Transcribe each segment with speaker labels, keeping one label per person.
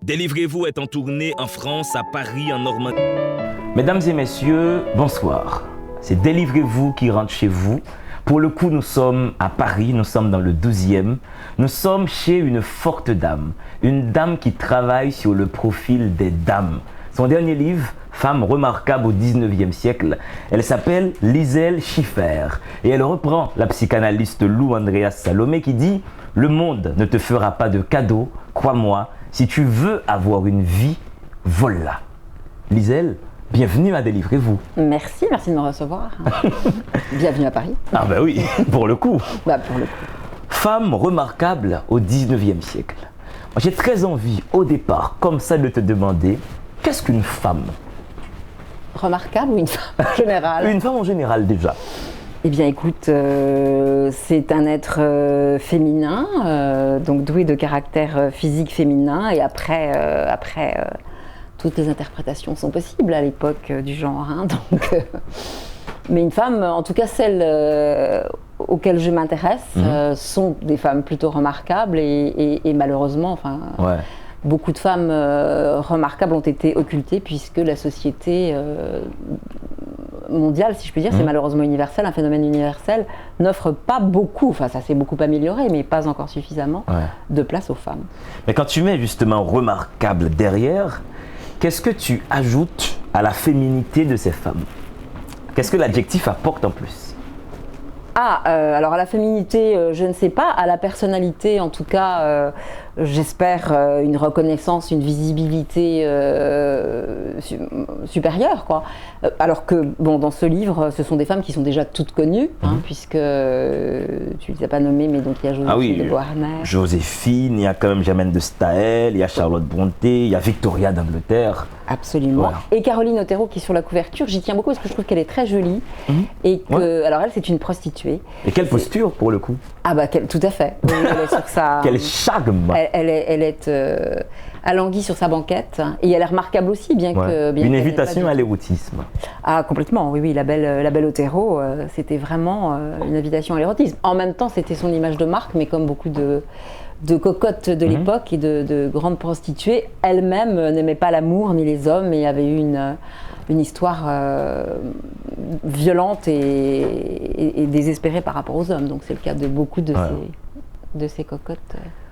Speaker 1: Délivrez-vous est en tournée en France, à Paris, en Normandie.
Speaker 2: Mesdames et messieurs, bonsoir. C'est Délivrez-vous qui rentre chez vous. Pour le coup, nous sommes à Paris, nous sommes dans le 12e. Nous sommes chez une forte dame. Une dame qui travaille sur le profil des dames. Son dernier livre, Femme remarquable au 19e siècle, elle s'appelle Liselle Schiffer. Et elle reprend la psychanalyste Lou Andreas Salomé qui dit « Le monde ne te fera pas de cadeaux, crois-moi, si tu veux avoir une vie, vole-la ». Liselle, bienvenue à Délivrez-vous.
Speaker 3: Merci de me recevoir. Bienvenue à Paris.
Speaker 2: Ah bah oui, pour le coup.
Speaker 3: Pour le coup.
Speaker 2: Femme remarquable au 19e siècle. Moi, j'ai très envie, au départ, comme ça, de te demander, qu'est-ce qu'une femme ?
Speaker 3: Remarquable ou une femme en général ?
Speaker 2: Une femme en général, déjà.
Speaker 3: Eh bien écoute, c'est un être féminin, donc doué de caractère physique féminin, et après toutes les interprétations sont possibles à l'époque du genre. Hein, mais une femme, en tout cas celles auxquelles je m'intéresse, sont des femmes plutôt remarquables et malheureusement, beaucoup de femmes remarquables ont été occultées puisque la société mondiale, si je puis dire, c'est malheureusement universel, un phénomène universel, n'offre pas beaucoup, ça s'est beaucoup amélioré, mais pas encore suffisamment, de place aux femmes.
Speaker 2: Mais quand tu mets justement remarquable derrière, qu'est-ce que tu ajoutes à la féminité de ces femmes ? Qu'est-ce que l'adjectif apporte en plus ?
Speaker 3: Alors à la féminité, je ne sais pas. À la personnalité, en tout cas, j'espère une reconnaissance, une visibilité supérieure, quoi. Alors que, dans ce livre, ce sont des femmes qui sont déjà toutes connues, puisque tu ne les as pas nommées, mais donc il y a Joséphine de Beauharnais.
Speaker 2: Joséphine, il y a quand même Germaine de Staël, il y a Charlotte Brontë, il y a Victoria d'Angleterre.
Speaker 3: Absolument. Voilà. Et Caroline Otero qui est sur la couverture, j'y tiens beaucoup parce que je trouve qu'elle est très jolie. Et que, alors elle, c'est une prostituée.
Speaker 2: Et quelle posture pour le coup ?
Speaker 3: Tout à fait. Oui, elle est sur sa...
Speaker 2: Quel charme !
Speaker 3: Elle est alanguie sur sa banquette. Et elle est remarquable aussi, bien que...
Speaker 2: Une invitation à l'érotisme.
Speaker 3: Complètement, oui. La belle Otero, c'était vraiment une invitation à l'érotisme. En même temps, c'était son image de marque, mais comme beaucoup de cocottes de l'époque et de grandes prostituées, elle-même n'aimait pas l'amour ni les hommes et avait eu une histoire violente et désespérée par rapport aux hommes. Donc c'est le cas de beaucoup de ces cocottes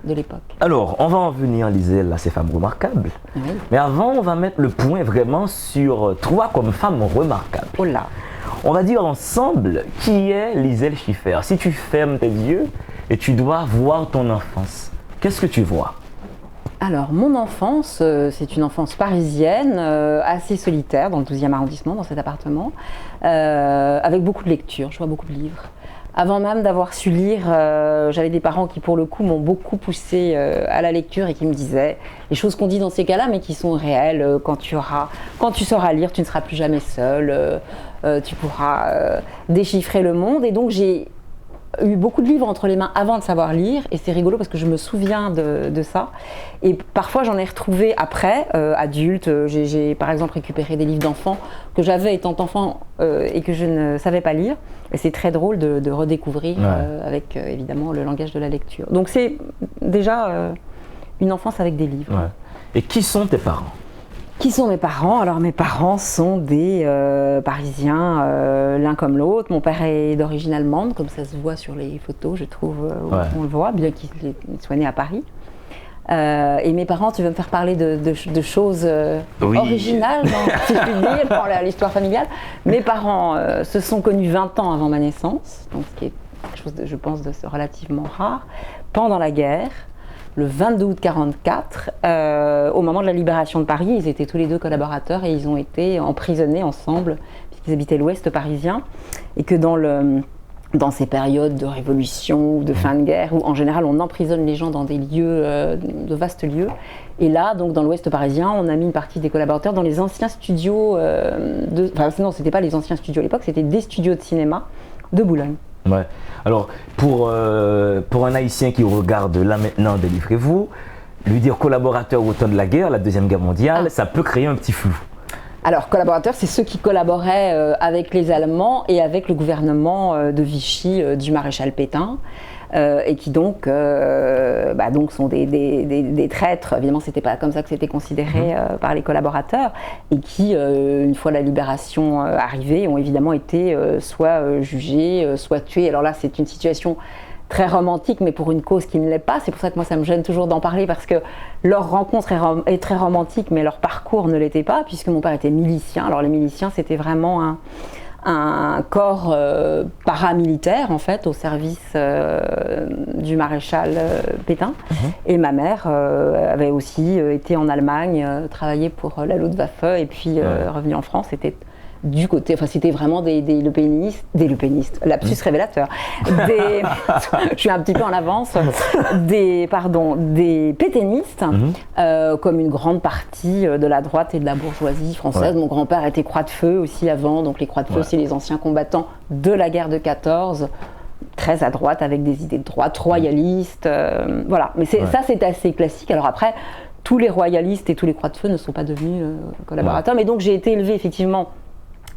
Speaker 3: de l'époque.
Speaker 2: Alors, on va en venir, Liselle, à ces femmes remarquables. Oui. Mais avant, on va mettre le point vraiment sur toi comme femme remarquable.
Speaker 3: Oh là.
Speaker 2: On va dire ensemble qui est Liselle Schiffer. Si tu fermes tes yeux et tu dois voir ton enfance, qu'est-ce que tu vois ?
Speaker 3: Alors, mon enfance, c'est une enfance parisienne, assez solitaire, dans le 12e arrondissement, dans cet appartement, avec beaucoup de lectures, je vois beaucoup de livres. Avant même d'avoir su lire, j'avais des parents qui, pour le coup, m'ont beaucoup poussée à la lecture et qui me disaient les choses qu'on dit dans ces cas-là, mais qui sont réelles. Quand tu sauras lire, tu ne seras plus jamais seule, tu pourras déchiffrer le monde. Et donc, j'ai eu beaucoup de livres entre les mains avant de savoir lire, et c'est rigolo parce que je me souviens de ça. Et parfois j'en ai retrouvé après, adulte. J'ai par exemple récupéré des livres d'enfants que j'avais étant enfant et que je ne savais pas lire. Et c'est très drôle de redécouvrir avec évidemment le langage de la lecture. Donc c'est déjà une enfance avec des livres.
Speaker 2: Ouais. Et qui sont tes parents ?
Speaker 3: Qui sont mes parents ? Alors mes parents sont des Parisiens, l'un comme l'autre. Mon père est d'origine allemande, comme ça se voit sur les photos, je trouve, on le voit, bien qu'il soit né à Paris. Et mes parents, tu veux me faire parler de choses originales, si je puis dire, pour l'histoire familiale. Mes parents se sont connus 20 ans avant ma naissance, donc ce qui est quelque chose, je pense, de relativement rare, pendant la guerre. Le 22 août 1944, au moment de la libération de Paris, ils étaient tous les deux collaborateurs et ils ont été emprisonnés ensemble, puisqu'ils habitaient l'ouest parisien, et que dans ces périodes de révolution ou de fin de guerre, où en général on emprisonne les gens dans des lieux, de vastes lieux, et là, donc dans l'ouest parisien, on a mis une partie des collaborateurs dans les anciens studios, non, c'était pas les anciens studios à l'époque, c'était des studios de cinéma de Boulogne.
Speaker 2: Ouais. Alors, pour un Haïtien qui regarde là maintenant Délivrez-vous, lui dire collaborateur au temps de la guerre, la Deuxième Guerre mondiale, ça peut créer un petit flou.
Speaker 3: Alors, collaborateurs, c'est ceux qui collaboraient avec les Allemands et avec le gouvernement de Vichy du maréchal Pétain. et qui donc sont des traîtres. Évidemment, c'était pas comme ça que c'était considéré par les collaborateurs, et qui, une fois la libération arrivée, ont évidemment été soit jugés, soit tués. Alors là, c'est une situation très romantique, mais pour une cause qui ne l'est pas. C'est pour ça que moi, ça me gêne toujours d'en parler, parce que leur rencontre est très romantique, mais leur parcours ne l'était pas, puisque mon père était milicien. Alors les miliciens, c'était vraiment un corps paramilitaire, en fait, au service du maréchal Pétain. Et ma mère avait aussi été en Allemagne, travaillé pour la Luftwaffe, et puis revenue en France. Du côté, enfin c'était vraiment des lepénistes, lapsus révélateur, je suis un petit peu en avance, des pétainistes, comme une grande partie de la droite et de la bourgeoisie française. Mon grand-père était croix de feu aussi avant, donc les croix de feu, c'est les anciens combattants de la guerre de 14, très à droite, avec des idées de droite, royalistes, voilà. Mais ça, c'est assez classique. Alors après, tous les royalistes et tous les croix de feu ne sont pas devenus collaborateurs, mais donc j'ai été élevée effectivement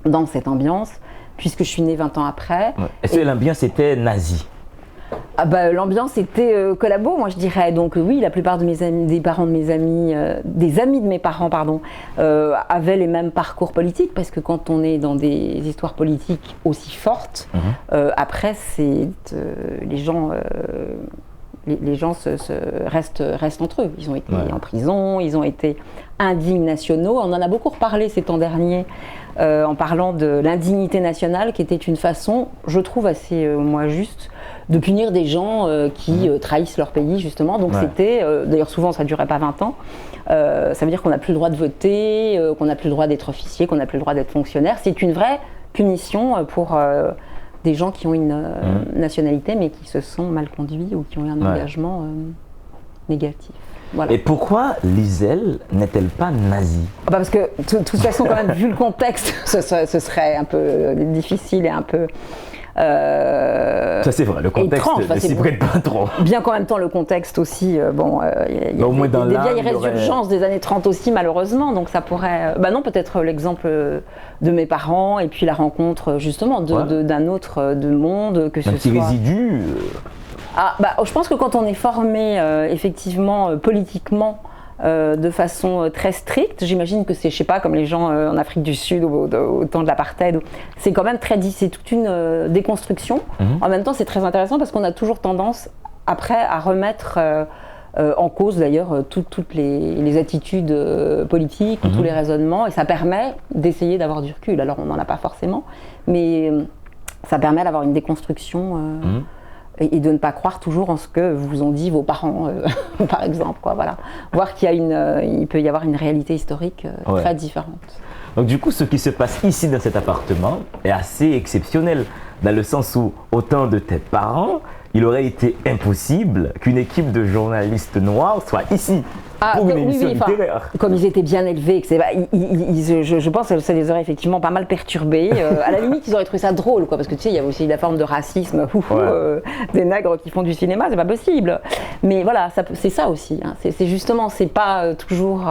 Speaker 3: dans cette ambiance, puisque je suis née 20 ans après.
Speaker 2: Est-ce que l'ambiance était nazie?
Speaker 3: L'ambiance était collabo, moi je dirais. Donc oui, la plupart de mes amis, des parents de mes amis, des amis de mes parents, avaient les mêmes parcours politiques, parce que quand on est dans des histoires politiques aussi fortes, après les gens restent entre eux. Ils ont été en prison, ils ont été indignes nationaux. On en a beaucoup reparlé ces temps derniers, en parlant de l'indignité nationale, qui était une façon, je trouve assez juste, de punir des gens qui trahissent leur pays, justement. Donc c'était, d'ailleurs souvent ça ne durait pas 20 ans, ça veut dire qu'on n'a plus le droit de voter, qu'on n'a plus le droit d'être officier, qu'on n'a plus le droit d'être fonctionnaire. C'est une vraie punition pour des gens qui ont une nationalité, mais qui se sont mal conduits ou qui ont eu un engagement négatif. Voilà.
Speaker 2: Et pourquoi Liselle n'est-elle pas nazie?
Speaker 3: Parce que, de toute façon, quand même, vu le contexte, ce serait un peu difficile et un peu...
Speaker 2: ça c'est vrai, le contexte ne s'y prête pas trop.
Speaker 3: Bien qu'en même temps, le contexte aussi, il y a des vieilles résurgences des années 30 aussi, malheureusement, donc ça pourrait... non, peut-être l'exemple de mes parents, et puis la rencontre, justement, d'un autre monde, que ce soit...
Speaker 2: Un petit résidu
Speaker 3: je pense que quand on est formé, effectivement, politiquement, de façon très stricte, j'imagine que c'est, je sais pas, comme les gens en Afrique du Sud au temps de l'apartheid, c'est quand même c'est toute une déconstruction. En même temps, c'est très intéressant parce qu'on a toujours tendance, après, à remettre en cause, d'ailleurs, toutes les attitudes politiques, tous les raisonnements, et ça permet d'essayer d'avoir du recul. Alors, on n'en a pas forcément, mais ça permet d'avoir une déconstruction et de ne pas croire toujours en ce que vous ont dit vos parents, par exemple, voilà. Voir il peut y avoir une réalité historique très différente.
Speaker 2: Donc du coup, ce qui se passe ici dans cet appartement est assez exceptionnel, dans le sens où, au temps de tes parents, il aurait été impossible qu'une équipe de journalistes noirs soit ici pour une émission littéraire.
Speaker 3: Comme ils étaient bien élevés, je pense que ça les aurait effectivement pas mal perturbés. À la limite, ils auraient trouvé ça drôle, parce que tu sais, il y a aussi la forme de racisme, des nègres qui font du cinéma, c'est pas possible. Mais voilà, c'est ça aussi. C'est justement, c'est pas toujours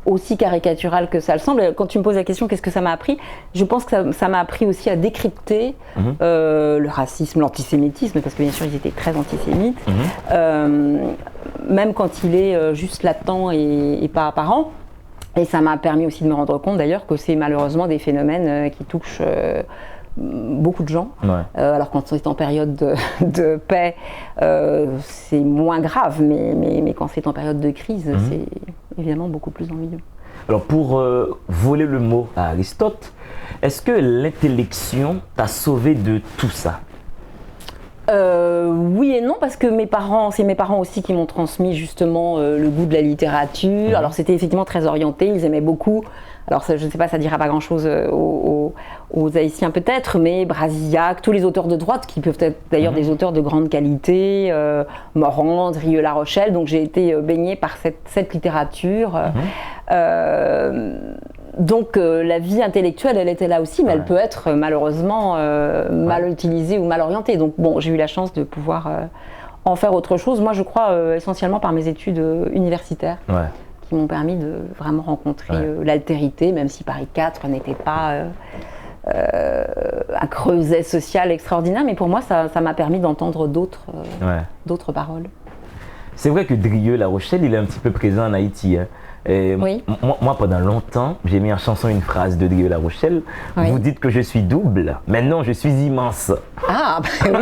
Speaker 3: aussi caricatural que ça le semble. Quand tu me poses la question qu'est-ce que ça m'a appris, je pense que ça m'a appris aussi à décrypter le racisme, l'antisémitisme, parce que bien sûr ils étaient très antisémites, même quand il est juste latent et pas apparent. Et ça m'a permis aussi de me rendre compte d'ailleurs que c'est malheureusement des phénomènes qui touchent beaucoup de gens. Alors quand on est en période de paix, c'est moins grave, mais quand c'est en période de crise, c'est évidemment beaucoup plus ennuyeux.
Speaker 2: Alors pour voler le mot à Aristote, est-ce que l'intellection t'a sauvé de tout ça?
Speaker 3: Oui et non, parce que c'est mes parents aussi qui m'ont transmis justement le goût de la littérature. Alors c'était effectivement très orienté, ils aimaient beaucoup. Alors je ne sais pas, ça dira pas grand-chose aux Haïtiens peut-être, mais Brasillac, tous les auteurs de droite qui peuvent être d'ailleurs des auteurs de grande qualité, Morand, Rieux-La Rochelle, donc j'ai été baignée par cette littérature. Donc la vie intellectuelle, elle était là aussi, mais elle peut être malheureusement mal utilisée ou mal orientée. Donc bon, j'ai eu la chance de pouvoir en faire autre chose. Moi, je crois essentiellement par mes études universitaires. Qui m'ont permis de vraiment rencontrer l'altérité, même si Paris 4 n'était pas un creuset social extraordinaire, mais pour moi, ça m'a permis d'entendre d'autres paroles.
Speaker 2: C'est vrai que Drieux-La Rochelle, il est un petit peu présent en Haïti. Hein. Et
Speaker 3: oui.
Speaker 2: Moi, pendant longtemps, j'ai mis en chanson une phrase de Drieux-La Rochelle. Oui. Vous dites que je suis double, mais non, je suis immense.
Speaker 3: Ah, bah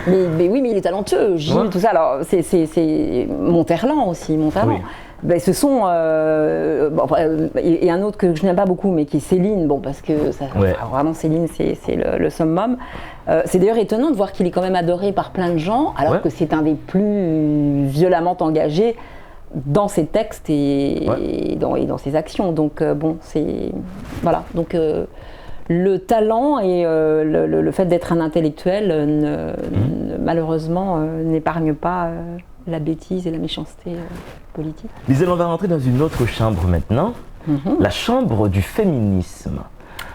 Speaker 3: oui, mais il est talentueux, Gilles, tout ça. Alors, c'est Monterland aussi, Monterland. Oui. Ben, ce sont et un autre que je n'aime pas beaucoup, mais qui est Céline, bon, parce que ça, vraiment Céline, c'est le summum. C'est d'ailleurs étonnant de voir qu'il est quand même adoré par plein de gens, alors que c'est un des plus violemment engagés dans ses textes et dans ses actions. Donc bon, c'est voilà. Donc le talent et le fait d'être un intellectuel malheureusement n'épargne pas la bêtise et la méchanceté politique.
Speaker 2: Lisel, on va rentrer dans une autre chambre maintenant, la chambre du féminisme.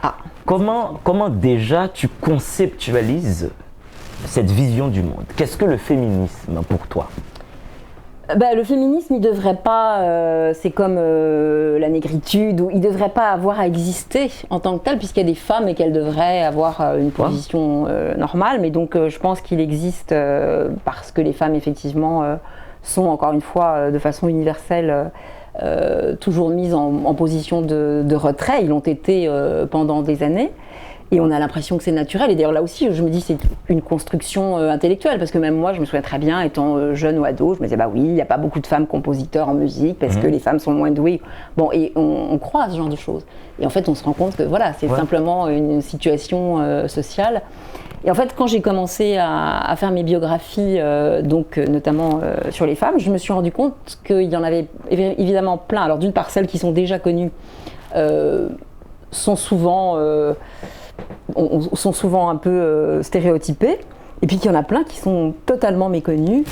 Speaker 2: Ah. Comment déjà tu conceptualises cette vision du monde? Qu'est-ce que le féminisme pour toi?
Speaker 3: Le féminisme, il ne devrait pas, c'est comme la négritude, il ne devrait pas avoir à exister en tant que tel, puisqu'il y a des femmes et qu'elles devraient avoir une position normale. Mais donc, je pense qu'il existe parce que les femmes, effectivement, sont, encore une fois, de façon universelle, toujours mises en position de retrait. Ils l'ont été pendant des années. Et on a l'impression que c'est naturel. Et d'ailleurs, là aussi, je me dis c'est une construction intellectuelle. Parce que même moi, je me souviens très bien, étant jeune ou ado, je me disais, bah oui, il n'y a pas beaucoup de femmes compositeurs en musique parce que les femmes sont moins douées. Bon, et on croit à ce genre de choses. Et en fait, on se rend compte que voilà, c'est simplement une situation sociale. Et en fait, quand j'ai commencé à faire mes biographies, donc notamment sur les femmes, je me suis rendu compte qu'il y en avait évidemment plein. Alors d'une part, celles qui sont déjà connues sont souvent un peu stéréotypées, et puis qu'il y en a plein qui sont totalement méconnues,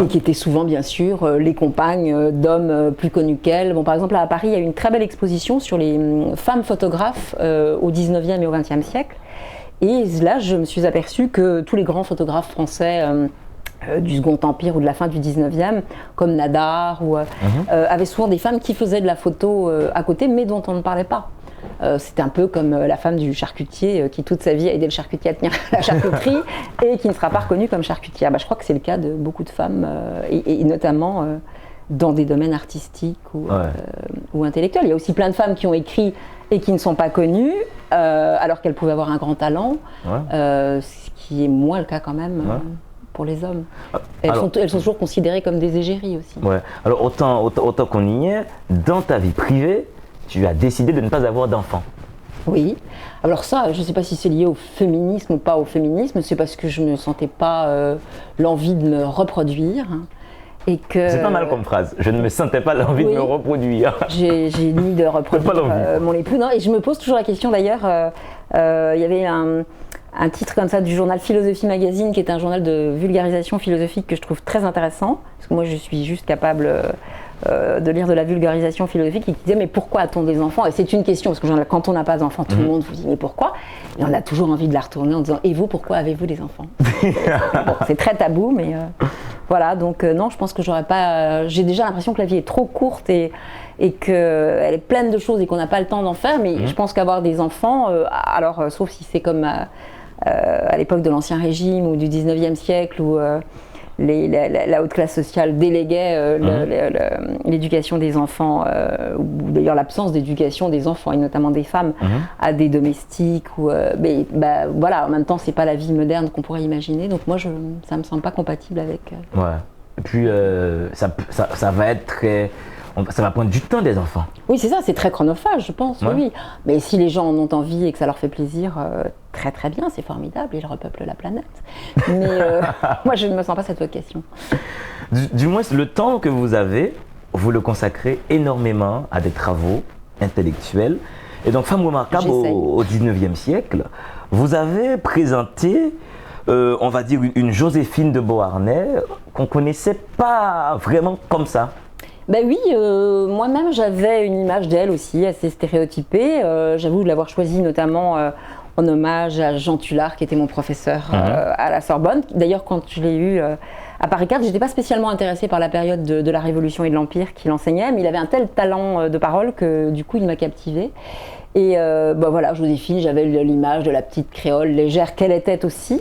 Speaker 3: et qui étaient souvent, bien sûr, les compagnes d'hommes plus connus qu'elles. Bon, par exemple, à Paris, il y a eu une très belle exposition sur les femmes photographes au 19e et au 20e siècle, et là, je me suis aperçue que tous les grands photographes français du Second Empire ou de la fin du 19e, comme Nadar, avaient souvent des femmes qui faisaient de la photo à côté, mais dont on ne parlait pas. C'est un peu comme la femme du charcutier qui toute sa vie a aidé le charcutier à tenir la charcuterie et qui ne sera pas reconnue comme charcutière. Je crois que c'est le cas de beaucoup de femmes et notamment dans des domaines artistiques ou intellectuels. Il y a aussi plein de femmes qui ont écrit et qui ne sont pas connues alors qu'elles pouvaient avoir un grand talent, ce qui est moins le cas quand même pour les hommes. Elles sont toujours considérées comme des égéries aussi.
Speaker 2: Ouais. Alors autant qu'on y est, dans ta vie privée, tu as décidé de ne pas avoir d'enfants.
Speaker 3: Oui. Alors ça, je ne sais pas si c'est lié au féminisme ou pas au féminisme, c'est parce que je ne sentais pas l'envie de me reproduire. Et que,
Speaker 2: c'est pas mal comme phrase, je ne me sentais pas l'envie de me reproduire.
Speaker 3: J'ai ni de reproduire mon époux. Non, et je me pose toujours la question d'ailleurs, il y avait un titre comme ça du journal Philosophie Magazine, qui est un journal de vulgarisation philosophique que je trouve très intéressant, parce que moi je suis juste capable de lire de la vulgarisation philosophique, et qui disait mais pourquoi a-t-on des enfants? Et c'est une question, parce que quand on n'a pas d'enfants, tout le monde vous dit mais pourquoi? Et on a toujours envie de la retourner en disant et vous, pourquoi avez-vous des enfants? Bon, c'est très tabou, mais voilà, donc non, je pense que j'aurais pas. J'ai déjà l'impression que la vie est trop courte et qu'elle est pleine de choses et qu'on n'a pas le temps d'en faire, mais je pense qu'avoir des enfants, alors sauf si c'est comme à l'époque de l'Ancien Régime ou du 19e siècle où la haute classe sociale déléguait l'éducation des enfants, ou d'ailleurs l'absence d'éducation des enfants et notamment des femmes à des domestiques. Mais voilà, en même temps, c'est pas la vie moderne qu'on pourrait imaginer. Donc moi, ça me semble pas compatible avec.
Speaker 2: Ouais. Et puis ça va être très. Ça va prendre du temps des enfants.
Speaker 3: Oui, c'est ça, c'est très chronophage, je pense. Oui. Mais si les gens en ont envie et que ça leur fait plaisir, très très bien, c'est formidable, ils repeuplent la planète. Mais moi, je ne me sens pas cette vocation.
Speaker 2: Du moins, le temps que vous avez, vous le consacrez énormément à des travaux intellectuels. Et donc, Femme remarquable au 19e siècle, vous avez présenté, on va dire, une Joséphine de Beauharnais qu'on ne connaissait pas vraiment comme ça.
Speaker 3: Ben oui, moi-même j'avais une image d'elle aussi assez stéréotypée. J'avoue de l'avoir choisie notamment en hommage à Jean Tullard qui était mon professeur à la Sorbonne. D'ailleurs quand je l'ai eu à Paris 4, je n'étais pas spécialement intéressée par la période de la Révolution et de l'Empire qu'il enseignait, mais il avait un tel talent de parole que du coup il m'a captivée. Et voilà, Joséphine, j'avais l'image de la petite créole légère qu'elle était aussi.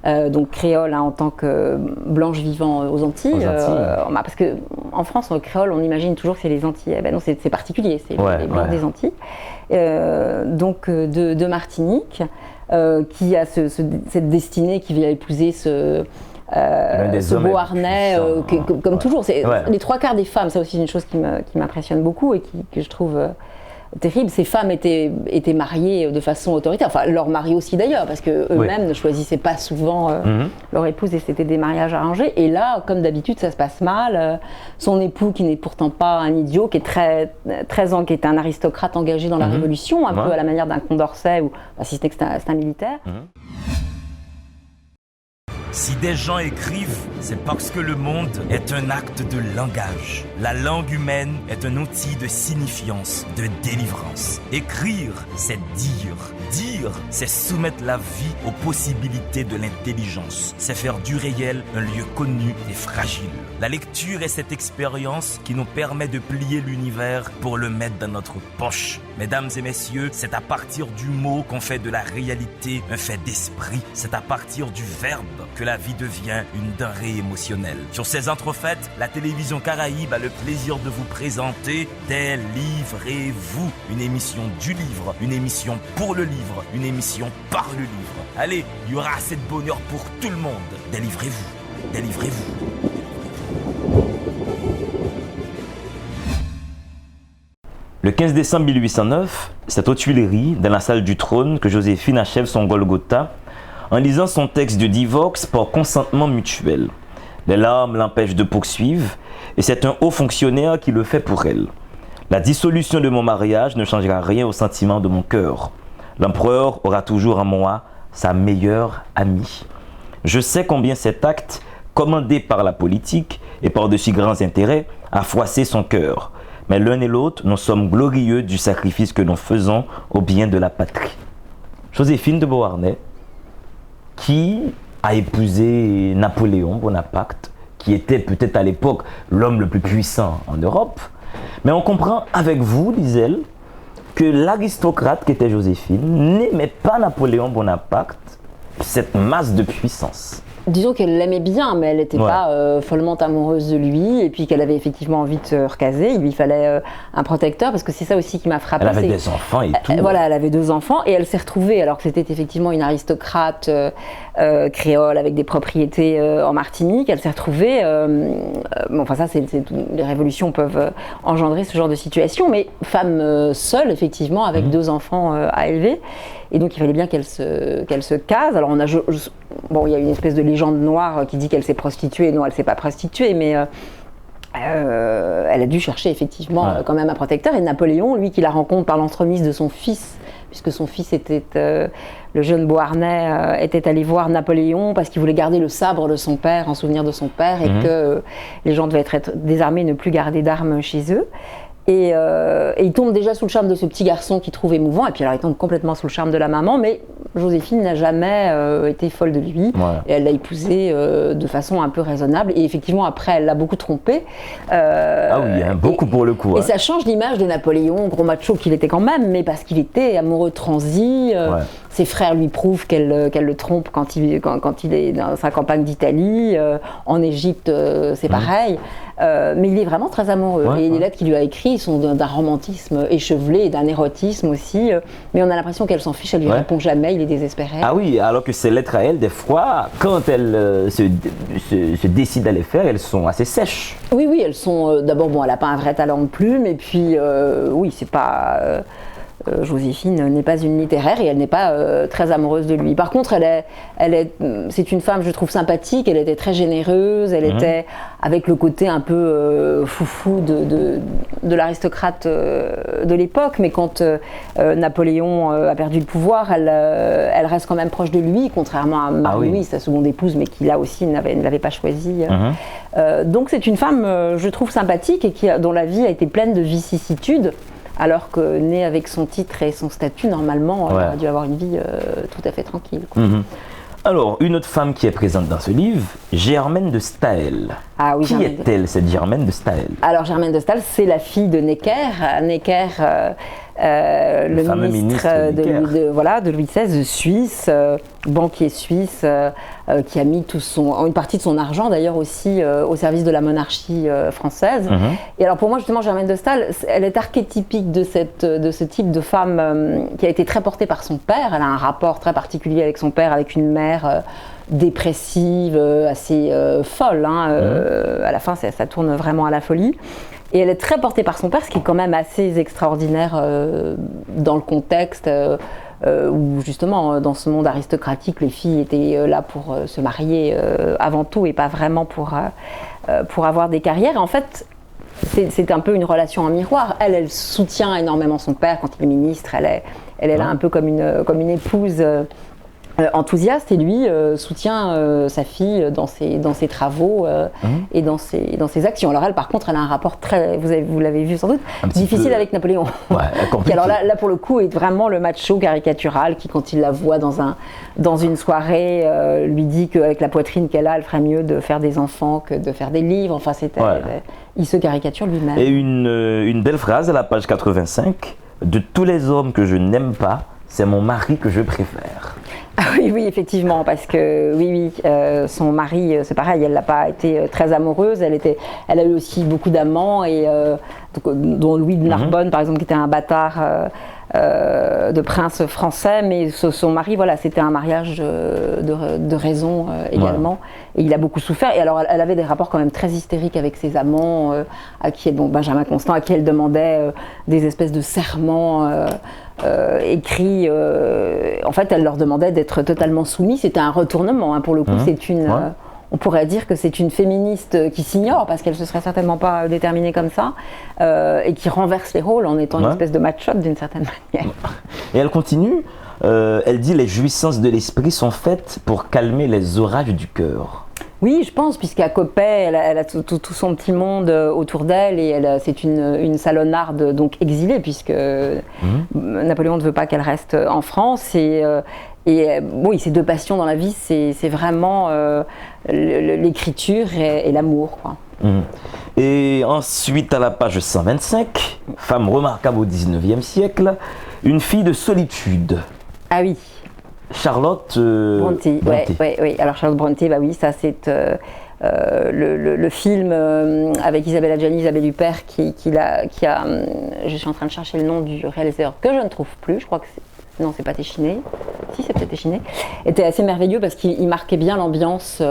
Speaker 3: Donc créole en tant que blanche vivant aux Antilles. Parce qu'en France, créole, on imagine toujours que c'est les Antilles. Non, c'est particulier, c'est les blancs des Antilles. Donc de Martinique, qui a cette destinée qui vient épouser ce Beauharnais, comme toujours. Les trois quarts des femmes, ça aussi c'est une chose qui m'impressionne beaucoup et que je trouve terrible. Ces femmes étaient mariées de façon autoritaire, enfin leur mari aussi d'ailleurs, parce qu'eux-mêmes ne choisissaient pas souvent leur épouse et c'était des mariages arrangés. Et là, comme d'habitude, ça se passe mal. Son époux, qui n'est pourtant pas un idiot, qui est qui est un aristocrate engagé dans la Révolution, un peu à la manière d'un Condorcet, ou si c'est un militaire.
Speaker 1: Si des gens écrivent, c'est parce que le monde est un acte de langage. La langue humaine est un outil de signifiance, de délivrance. Écrire, c'est dire. Dire, c'est soumettre la vie aux possibilités de l'intelligence. C'est faire du réel un lieu connu et fragile. La lecture est cette expérience qui nous permet de plier l'univers pour le mettre dans notre poche. Mesdames et messieurs, c'est à partir du mot qu'on fait de la réalité un fait d'esprit. C'est à partir du verbe que la vie devient une denrée émotionnelle. Sur ces entrefaites, la télévision Caraïbe a le plaisir de vous présenter Délivrez-vous, une émission du livre, une émission pour le livre, une émission par le livre. Allez, il y aura assez de bonheur pour tout le monde. Délivrez-vous, délivrez-vous.
Speaker 2: Le 15 décembre 1809, c'est aux Tuileries, dans la salle du trône, que Joséphine achève son Golgotha en lisant son texte de divorce par consentement mutuel. Les larmes l'empêchent de poursuivre et c'est un haut fonctionnaire qui le fait pour elle. La dissolution de mon mariage ne changera rien au sentiment de mon cœur. L'empereur aura toujours en moi sa meilleure amie. Je sais combien cet acte, commandé par la politique et par de si grands intérêts, a froissé son cœur. Mais l'un et l'autre, nous sommes glorieux du sacrifice que nous faisons au bien de la patrie. Joséphine de Beauharnais, qui a épousé Napoléon Bonaparte, qui était peut-être à l'époque l'homme le plus puissant en Europe. Mais on comprend avec vous, disait-elle, que l'aristocrate qui était Joséphine n'aimait pas Napoléon Bonaparte, cette masse de puissance.
Speaker 3: Disons qu'elle l'aimait bien, mais elle n'était pas follement amoureuse de lui, et puis qu'elle avait effectivement envie de se recaser. Il lui fallait un protecteur, parce que c'est ça aussi qui m'a frappée.
Speaker 2: Elle avait des enfants et tout.
Speaker 3: Voilà, elle avait 2 enfants, et elle s'est retrouvée, alors que c'était effectivement une aristocrate créole avec des propriétés en Martinique, elle s'est retrouvée, les révolutions peuvent engendrer ce genre de situation, mais femme seule, effectivement, avec 2 enfants à élever. Et donc il fallait bien qu'elle se case. Alors il y a une espèce de légende noire qui dit qu'elle s'est prostituée. Non, elle ne s'est pas prostituée, mais elle a dû chercher effectivement quand même un protecteur. Et Napoléon, lui, qui la rencontre par l'entremise de son fils, puisque son fils était, le jeune Beauharnais, était allé voir Napoléon parce qu'il voulait garder le sabre de son père en souvenir de son père et que les gens devaient être désarmés, ne plus garder d'armes chez eux. Et il tombe déjà sous le charme de ce petit garçon qu'il trouve émouvant, et puis alors il tombe complètement sous le charme de la maman, mais Joséphine n'a jamais été folle de lui, et elle l'a épousé de façon un peu raisonnable, et effectivement après elle l'a beaucoup trompé.
Speaker 2: Beaucoup pour le coup.
Speaker 3: Et ça change l'image de Napoléon, gros macho qu'il était quand même, mais parce qu'il était amoureux transi, ses frères lui prouvent qu'elle le trompe quand il est dans sa campagne d'Italie, en Égypte c'est pareil. Mais il est vraiment très amoureux. Et les lettres qu'il lui a écrites sont d'un romantisme échevelé et d'un érotisme aussi. Mais on a l'impression qu'elle s'en fiche, elle lui répond jamais, il est désespéré.
Speaker 2: Ah oui, alors que ces lettres à elle, des fois, quand elle se décide à les faire, elles sont assez sèches.
Speaker 3: Oui, elles sont... D'abord, elle n'a pas un vrai talent de plume, et puis, c'est pas... Joséphine n'est pas une littéraire et elle n'est pas très amoureuse de lui. Par contre, c'est une femme, je trouve, sympathique. Elle était très généreuse. Elle était avec le côté un peu foufou de l'aristocrate de l'époque. Mais quand Napoléon a perdu le pouvoir, elle reste quand même proche de lui, contrairement à Marie-Louise, sa seconde épouse, mais qui là aussi ne l'avait pas choisi. Donc c'est une femme, je trouve, sympathique et dont la vie a été pleine de vicissitudes. Alors que, née avec son titre et son statut, normalement, elle aurait dû avoir une vie tout à fait tranquille.
Speaker 2: Alors, une autre femme qui est présente dans ce livre, Germaine de Staël.
Speaker 3: Ah oui,
Speaker 2: qui est-elle, cette Germaine de Staël?
Speaker 3: Alors, Germaine de Staël, c'est la fille de Necker. Necker
Speaker 2: le fameux ministre
Speaker 3: de Louis XVI, suisse, banquier suisse, qui a mis une partie de son argent d'ailleurs aussi au service de la monarchie française. Et alors pour moi justement, Germaine de Staël, elle est archétypique de ce type de femme qui a été très portée par son père. Elle a un rapport très particulier avec son père, avec une mère dépressive, assez folle. À la fin, ça tourne vraiment à la folie. Et elle est très portée par son père, ce qui est quand même assez extraordinaire dans le contexte où justement, dans ce monde aristocratique, les filles étaient là pour se marier avant tout et pas vraiment pour avoir des carrières. Et en fait, c'est un peu une relation en miroir. Elle soutient énormément son père quand il est ministre. Elle est là un peu comme une épouse enthousiaste, et lui soutient sa fille dans ses travaux et dans ses actions. Alors elle, par contre, elle a un rapport très, vous l'avez vu sans doute, difficile avec Napoléon. Qui alors là pour le coup est vraiment le macho caricatural qui, quand il la voit dans une soirée, lui dit qu'avec la poitrine qu'elle a, elle ferait mieux de faire des enfants que de faire des livres. Enfin, il se caricature lui-même.
Speaker 2: Et une belle phrase à la page 85: de tous les hommes que je n'aime pas, c'est mon mari que je préfère.
Speaker 3: Ah oui, effectivement, parce que son mari, c'est pareil, elle n'a pas été très amoureuse, elle a eu aussi beaucoup d'amants, et dont Louis de Narbonne, par exemple, qui était un bâtard de prince français, mais son mari, voilà, c'était un mariage de raison également, et il a beaucoup souffert. Et alors, elle avait des rapports quand même très hystériques avec ses amants, Benjamin Constant, à qui elle demandait des espèces de serments écrits. En fait, elle leur demandait d'être totalement soumis. C'était un retournement, pour le coup. On pourrait dire que c'est une féministe qui s'ignore, parce qu'elle ne se serait certainement pas déterminée comme ça, et qui renverse les rôles en étant une espèce de machotte d'une certaine manière.
Speaker 2: Et elle continue, elle dit: les jouissances de l'esprit sont faites pour calmer les orages du cœur.
Speaker 3: Oui, je pense, puisqu'à Coppet, elle a tout son petit monde autour d'elle, et c'est une salonnarde donc exilée, puisque Napoléon ne veut pas qu'elle reste en France. Et oui, ses deux passions dans la vie, c'est vraiment l'écriture et l'amour, quoi.
Speaker 2: Et ensuite, à la page 125, femme remarquable au 19e siècle, une fille de solitude.
Speaker 3: Ah oui.
Speaker 2: Charlotte
Speaker 3: Brontë. Oui. Alors Charlotte Brontë, ça c'est le film avec Isabelle Adjani, Isabelle Huppert, qui a je suis en train de chercher le nom du réalisateur que je ne trouve plus, je crois que non, c'est pas Téchiné. Si, c'est peut-être Téchiné. Était assez merveilleux parce qu'il marquait bien l'ambiance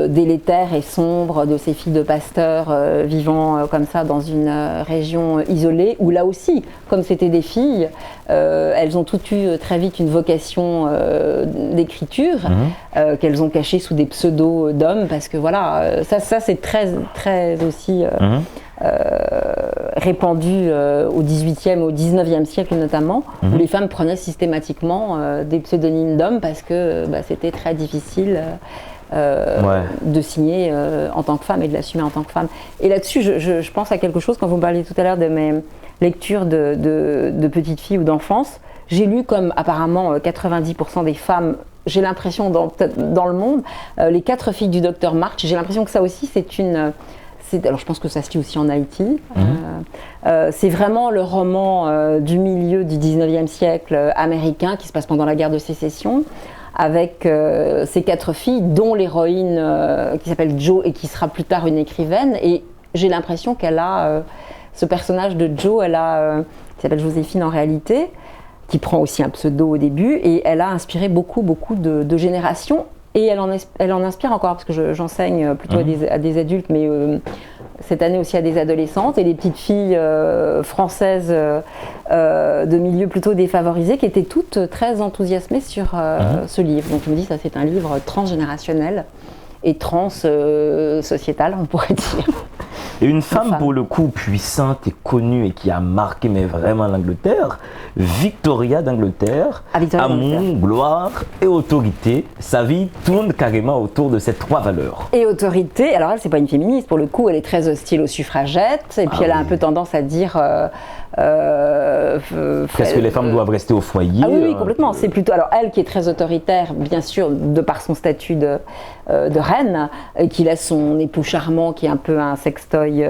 Speaker 3: délétère et sombre de ces filles de pasteurs vivant comme ça dans une région isolée, où là aussi, comme c'était des filles, elles ont toutes eu très vite une vocation d'écriture qu'elles ont cachée sous des pseudos d'hommes, parce que voilà, ça c'est très, très aussi répandu au XVIIIe, au XIXe siècle notamment, où les femmes prenaient systématiquement des pseudonymes d'hommes parce que c'était très difficile de signer en tant que femme et de l'assumer en tant que femme. Et là-dessus, je pense à quelque chose, quand vous me parliez tout à l'heure de mes lectures de petites filles ou d'enfance. J'ai lu, comme apparemment 90% des femmes, j'ai l'impression dans le monde, les 4 filles du docteur March. J'ai l'impression que ça aussi alors je pense que ça se lit aussi en Haïti. C'est vraiment le roman du milieu du 19e siècle américain, qui se passe pendant la guerre de sécession, avec ces 4 filles, dont l'héroïne qui s'appelle Jo et qui sera plus tard une écrivaine. Et j'ai l'impression qu'elle a ce personnage de Jo, qui s'appelle Joséphine en réalité, qui prend aussi un pseudo au début, et elle a inspiré beaucoup de générations. Et elle en inspire encore, parce que j'enseigne plutôt à des adultes, mais cette année aussi à des adolescentes, et des petites filles françaises de milieux plutôt défavorisés, qui étaient toutes très enthousiasmées sur ce livre. Donc je me dis, ça c'est un livre transgénérationnel et trans-sociétal, on pourrait dire.
Speaker 2: Et une femme pour le coup puissante et connue et qui a marqué mais vraiment l'Angleterre, Victoria d'Angleterre, amour, gloire et autorité. Sa vie tourne carrément autour de ces 3 valeurs.
Speaker 3: Et autorité, alors elle c'est pas une féministe pour le coup, elle est très hostile aux suffragettes, et puis elle a un peu tendance à dire
Speaker 2: Est-ce que les femmes doivent rester au foyer?
Speaker 3: Ah oui, complètement. C'est plutôt, alors elle qui est très autoritaire, bien sûr, de par son statut de reine, qui laisse son époux charmant, qui est un peu un sextoy,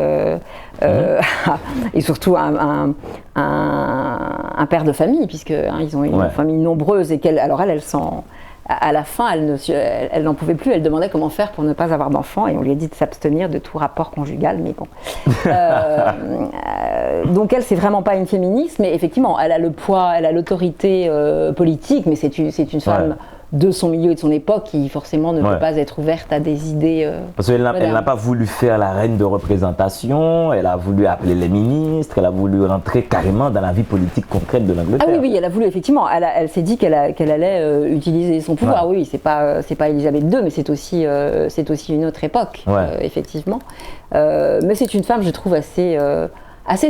Speaker 3: et surtout un père de famille, puisque ils ont une famille nombreuse, et elle sent. À la fin, elle n'en pouvait plus, elle demandait comment faire pour ne pas avoir d'enfant, et on lui a dit de s'abstenir de tout rapport conjugal, mais bon. Donc elle, c'est vraiment pas une féministe, mais effectivement, elle a le poids, elle a l'autorité politique, mais c'est une femme de son milieu et de son époque qui forcément ne peut pas être ouverte à des idées.
Speaker 2: Parce qu'elle n'a pas voulu faire la reine de représentation, elle a voulu appeler les ministres, elle a voulu rentrer carrément dans la vie politique concrète de l'Angleterre.
Speaker 3: Ah oui, elle a voulu, effectivement. Elle s'est dit qu'elle allait utiliser son pouvoir. Oui, c'est pas Elisabeth II, mais c'est aussi une autre époque, effectivement. Mais c'est une femme, je trouve, assez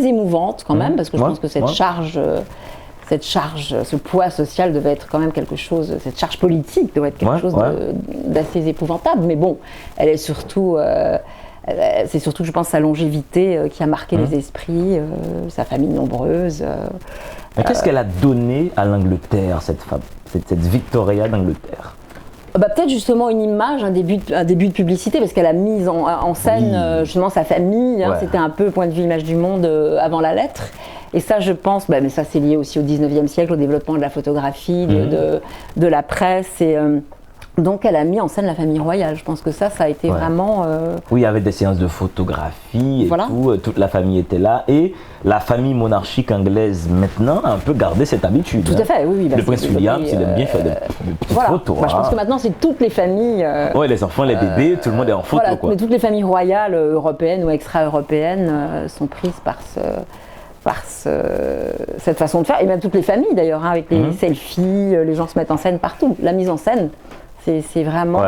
Speaker 3: émouvante quand même, parce que je pense que cette charge, ce poids social devait être quand même quelque chose, cette charge politique devait être quelque chose d'assez épouvantable. Mais bon, elle est surtout, c'est surtout, je pense, sa longévité qui a marqué les esprits, sa famille nombreuse.
Speaker 2: Mais qu'est-ce qu'elle a donné à l'Angleterre, cette femme, cette Victoria d'Angleterre?
Speaker 3: Peut-être justement une image, un début de publicité, parce qu'elle a mis en scène justement sa famille. C'était un peu point de vue image du monde avant la lettre. Et ça, je pense, mais ça c'est lié aussi au 19e siècle, au développement de la photographie, de la presse. Et donc elle a mis en scène la famille royale. Je pense que ça a été vraiment...
Speaker 2: Oui, il y avait des séances de photographie et tout, toute la famille était là. Et la famille monarchique anglaise, maintenant, a un peu gardé cette habitude.
Speaker 3: Tout à fait, oui.
Speaker 2: Le prince William, il aime bien faire des petites photos.
Speaker 3: Je pense que maintenant, c'est toutes les familles...
Speaker 2: Oui, les enfants, les bébés, tout le monde est en photo.
Speaker 3: Mais toutes les familles royales, européennes ou extra-européennes, sont prises par cette façon de faire. Et même toutes les familles, d'ailleurs, avec les selfies, les gens se mettent en scène partout. La mise en scène, c'est vraiment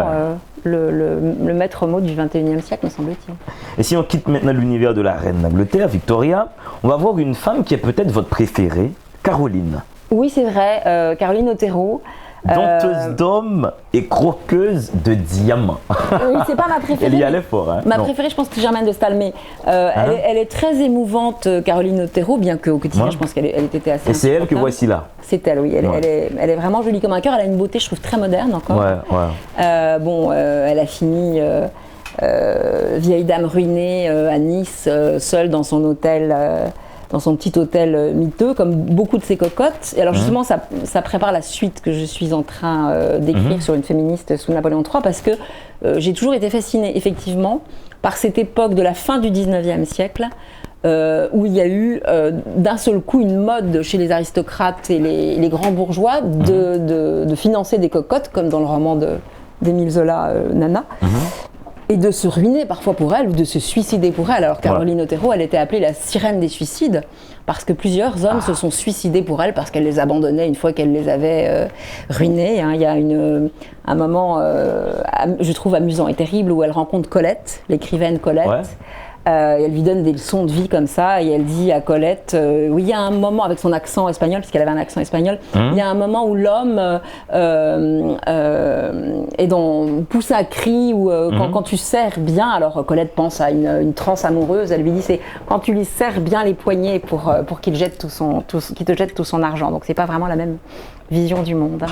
Speaker 3: le maître mot du 21e siècle, me semble-t-il.
Speaker 2: Et si on quitte maintenant l'univers de la reine d'Angleterre, Victoria, on va voir une femme qui est peut-être votre préférée, Caroline.
Speaker 3: Oui, c'est vrai, Caroline Otero.
Speaker 2: Dompteuse d'hommes et croqueuse de diamants.
Speaker 3: Oui, c'est pas ma préférée.
Speaker 2: Elle y allait fort. Hein?
Speaker 3: Ma préférée, je pense que c'est Germaine de Stalmay. Elle est très émouvante, Caroline Otero, bien qu'au quotidien, je pense qu'elle était assez.
Speaker 2: Et c'est elle que voici là.
Speaker 3: C'est elle, oui. Elle est vraiment jolie comme un cœur. Elle a une beauté, je trouve, très moderne encore. Elle a fini vieille dame ruinée à Nice, seule dans son hôtel. Dans son petit hôtel miteux, comme beaucoup de ses cocottes. Et alors justement, ça prépare la suite que je suis en train d'écrire sur une féministe sous Napoléon III, parce que j'ai toujours été fascinée, effectivement, par cette époque de la fin du 19e siècle, où il y a eu d'un seul coup une mode chez les aristocrates et les grands bourgeois de financer des cocottes, comme dans le roman d'Émile Zola, Nana. Et de se ruiner parfois pour elle ou de se suicider pour elle. Alors Caroline Otero, elle était appelée la sirène des suicides parce que plusieurs hommes se sont suicidés pour elle parce qu'elle les abandonnait une fois qu'elle les avait ruinés. Il y a un moment, je trouve amusant et terrible, où elle rencontre Colette, l'écrivaine Colette. Elle lui donne des leçons de vie comme ça et elle dit à Colette, oui, il y a un moment avec son accent espagnol, puisqu'elle avait un accent espagnol, il y a un moment où l'homme pousse un cri ou quand tu serres bien, alors Colette pense à une transe amoureuse, elle lui dit c'est quand tu lui serres bien les poignets pour qu'il te jette tout son argent. Donc c'est pas vraiment la même vision du monde.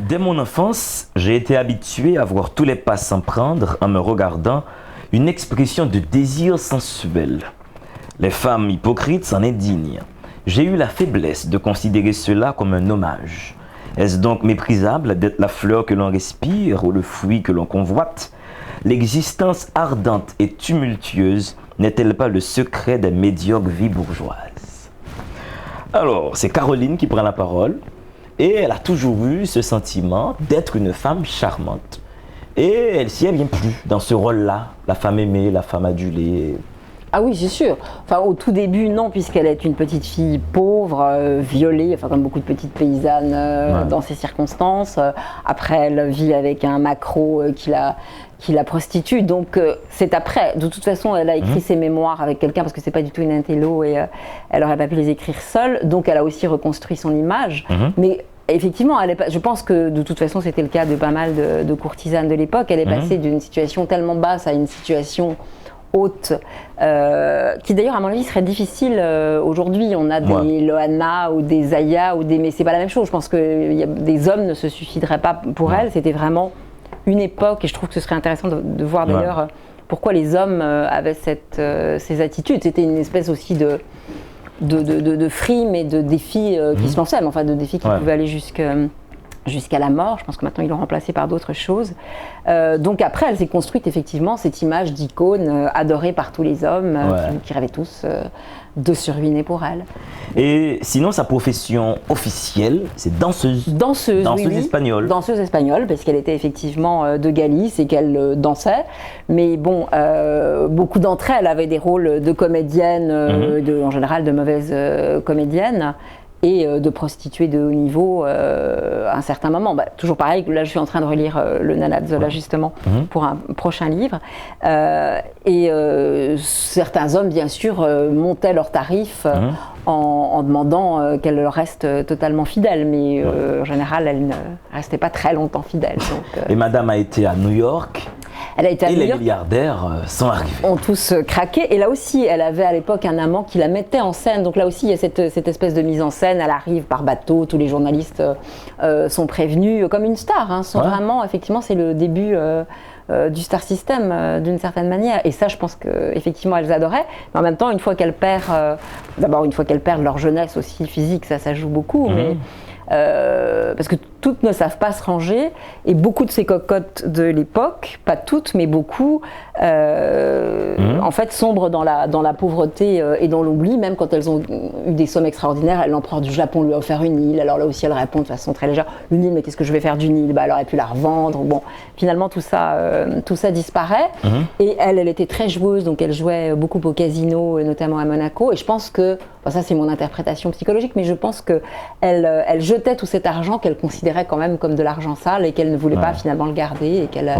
Speaker 2: Dès mon enfance, j'ai été habitué à voir tous les passants prendre en me regardant une expression de désir sensuel. Les femmes hypocrites s'en indignent. J'ai eu la faiblesse de considérer cela comme un hommage. Est-ce donc méprisable d'être la fleur que l'on respire ou le fruit que l'on convoite? L'existence ardente et tumultueuse n'est-elle pas le secret des médiocres vies bourgeoises? Alors, c'est Caroline qui prend la parole et elle a toujours eu ce sentiment d'être une femme charmante. Et elle s'y est bien plu dans ce rôle-là, la femme aimée, la femme adulée.
Speaker 3: Ah oui, c'est sûr. Enfin, au tout début, non, puisqu'elle est une petite fille pauvre, violée, comme beaucoup de petites paysannes dans ces circonstances. Après, elle vit avec un maquereau qui la prostitue. Donc, c'est après. De toute façon, elle a écrit ses mémoires avec quelqu'un, parce que c'est pas du tout une intello et elle aurait pas pu les écrire seule. Donc, elle a aussi reconstruit son image. Mais effectivement, je pense que de toute façon, c'était le cas de pas mal de courtisanes de l'époque. Elle est passée d'une situation tellement basse à une situation haute, qui d'ailleurs à mon avis serait difficile aujourd'hui. On a des Loana ou des Aya mais c'est pas la même chose. Je pense que des hommes ne se suicideraient pas pour elle. C'était vraiment une époque, et je trouve que ce serait intéressant de voir d'ailleurs pourquoi les hommes avaient ces attitudes. C'était une espèce aussi de frime et de défis qui se lançaient, enfin de défis qui pouvaient aller jusqu'à la mort. Je pense que maintenant ils l'ont remplacé par d'autres choses. Donc après, elle s'est construite effectivement cette image d'icône adorée par tous les hommes qui rêvaient tous de se ruiner pour elle.
Speaker 2: Et sinon, sa profession officielle, c'est danseuse. Danseuse espagnole.
Speaker 3: Danseuse espagnole, parce qu'elle était effectivement de Galice et qu'elle dansait. Mais bon, beaucoup d'entre elles avaient des rôles de comédiennes, en général de mauvaises comédiennes, et de prostituées de haut niveau à un certain moment. Toujours pareil, là je suis en train de relire le Nana de Zola justement pour un prochain livre. Certains hommes bien sûr montaient leurs tarifs en demandant qu'elle leur reste totalement fidèle, mais en général elle ne restait pas très longtemps fidèle. Donc,
Speaker 2: et madame a été à New York.
Speaker 3: Elle a été à New York.
Speaker 2: Les milliardaires sont arrivés.
Speaker 3: Ont tous craqué. Et là aussi, elle avait à l'époque un amant qui la mettait en scène. Donc là aussi, il y a cette espèce de mise en scène. Elle arrive par bateau. Tous les journalistes sont prévenus comme une star. Vraiment, effectivement, c'est le début du star system d'une certaine manière. Et ça, je pense qu'effectivement, elles adoraient. Mais en même temps, une fois qu'elles perdent, leur jeunesse aussi physique, ça joue beaucoup. Mais parce que toutes ne savent pas se ranger, et beaucoup de ces cocottes de l'époque, pas toutes mais beaucoup, en fait sombrent dans la pauvreté et dans l'oubli. Même quand elles ont eu des sommes extraordinaires, l'empereur du Japon lui a offert une île, alors là aussi elle répond de façon très légère, une île, mais qu'est-ce que je vais faire d'une île? Elle aurait pu la revendre. Bon, finalement tout ça disparaît. Et elle était très joueuse, donc elle jouait beaucoup au casino, notamment à Monaco, et je pense que, ça c'est mon interprétation psychologique, mais je pense que elle jetait tout cet argent qu'elle considérait quand même comme de l'argent sale et qu'elle ne voulait pas finalement le garder et qu'elle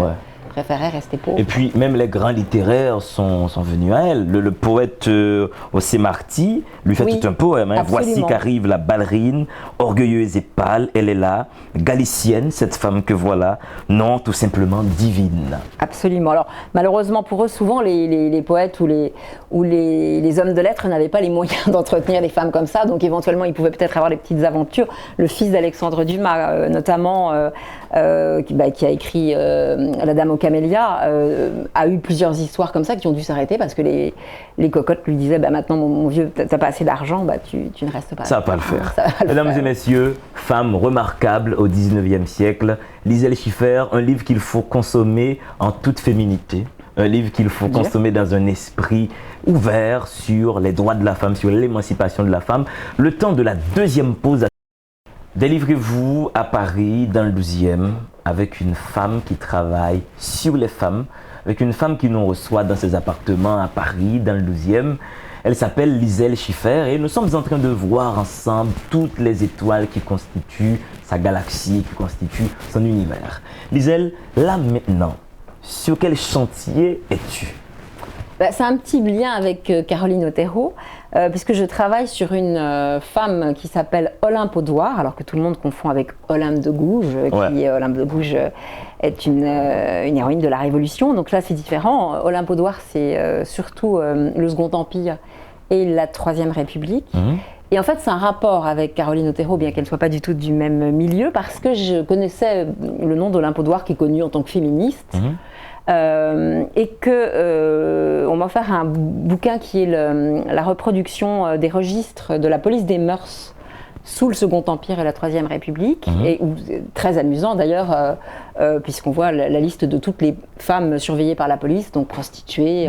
Speaker 3: préférait rester pauvre.
Speaker 2: Et puis même les grands littéraires sont venus à elle. Le poète José Martí lui fait tout un poème. Voici qu'arrive la ballerine, orgueilleuse et pâle, elle est là, galicienne, cette femme que voilà, non, tout simplement divine.
Speaker 3: Absolument. Alors malheureusement pour eux, souvent les poètes ou les hommes de lettres n'avaient pas les moyens d'entretenir des femmes comme ça, donc éventuellement ils pouvaient peut-être avoir des petites aventures. Le fils d'Alexandre Dumas notamment, qui a écrit La Dame aux Camélias, a eu plusieurs histoires comme ça qui ont dû s'arrêter parce que les cocottes lui disaient maintenant mon vieux, t'as pas assez d'argent, tu ne restes pas.
Speaker 2: Ça va pas le faire. Mesdames et messieurs, femme remarquable au 19e siècle, Liselle Schiffer, un livre qu'il faut consommer en toute féminité. Un livre qu'il faut consommer dans un esprit ouvert sur les droits de la femme, sur l'émancipation de la femme. Le temps de la deuxième pause. Délivrez-vous à Paris, dans le 12e, avec une femme qui travaille sur les femmes, avec une femme qui nous reçoit dans ses appartements à Paris, dans le 12e. Elle s'appelle Liselle Schiffer et nous sommes en train de voir ensemble toutes les étoiles qui constituent sa galaxie, qui constituent son univers. Liselle, là maintenant, sur quel chantier es-tu?
Speaker 3: C'est un petit lien avec Caroline Otero, puisque je travaille sur une femme qui s'appelle Olympe Audouard, alors que tout le monde confond avec Olympe de Gouges, Olympe de Gouges est une héroïne de la Révolution. Donc là, c'est différent. Olympe Audouard, c'est surtout le Second Empire et la Troisième République. Et en fait, c'est un rapport avec Caroline Otero, bien qu'elle ne soit pas du tout du même milieu, parce que je connaissais le nom d'Olympe Audouard, qui est connue en tant que féministe. Et que on m'a offert un bouquin qui est la reproduction des registres de la police des mœurs sous le Second Empire et la Troisième République, et très amusant d'ailleurs, puisqu'on voit la liste de toutes les femmes surveillées par la police, donc prostituées,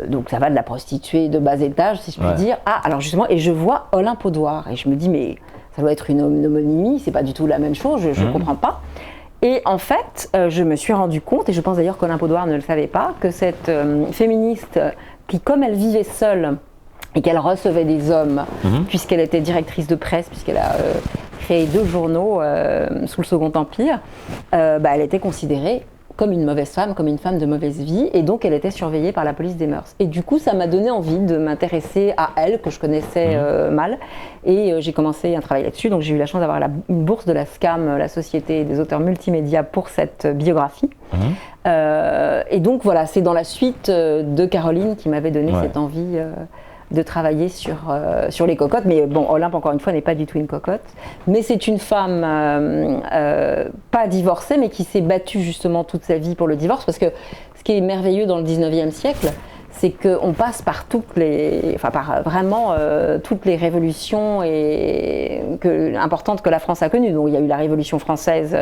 Speaker 3: donc ça va de la prostituée de bas étage, si je puis dire. Alors justement, et je vois Olympe Audouard, et je me dis, mais ça doit être une homonymie, c'est pas du tout la même chose, je ne comprends pas. Et en fait, je me suis rendu compte, et je pense d'ailleurs qu'Olympe Audouard ne le savait pas, que cette féministe qui, comme elle vivait seule et qu'elle recevait des hommes, puisqu'elle était directrice de presse, puisqu'elle a créé 2 journaux sous le Second Empire, elle était considérée comme une mauvaise femme, comme une femme de mauvaise vie, et donc elle était surveillée par la police des mœurs. Et du coup, ça m'a donné envie de m'intéresser à elle, que je connaissais mal, et j'ai commencé un travail là-dessus. Donc j'ai eu la chance d'avoir une bourse de la SCAM, la Société des auteurs multimédia, pour cette biographie. Et donc voilà, c'est dans la suite de Caroline qui m'avait donné cette envie de travailler sur les cocottes. Mais bon, Olympe, encore une fois, n'est pas du tout une cocotte. Mais c'est une femme pas divorcée, mais qui s'est battue justement toute sa vie pour le divorce. Parce que ce qui est merveilleux dans le 19e siècle, c'est qu'on passe par toutes les révolutions importantes que la France a connues. Donc il y a eu la Révolution française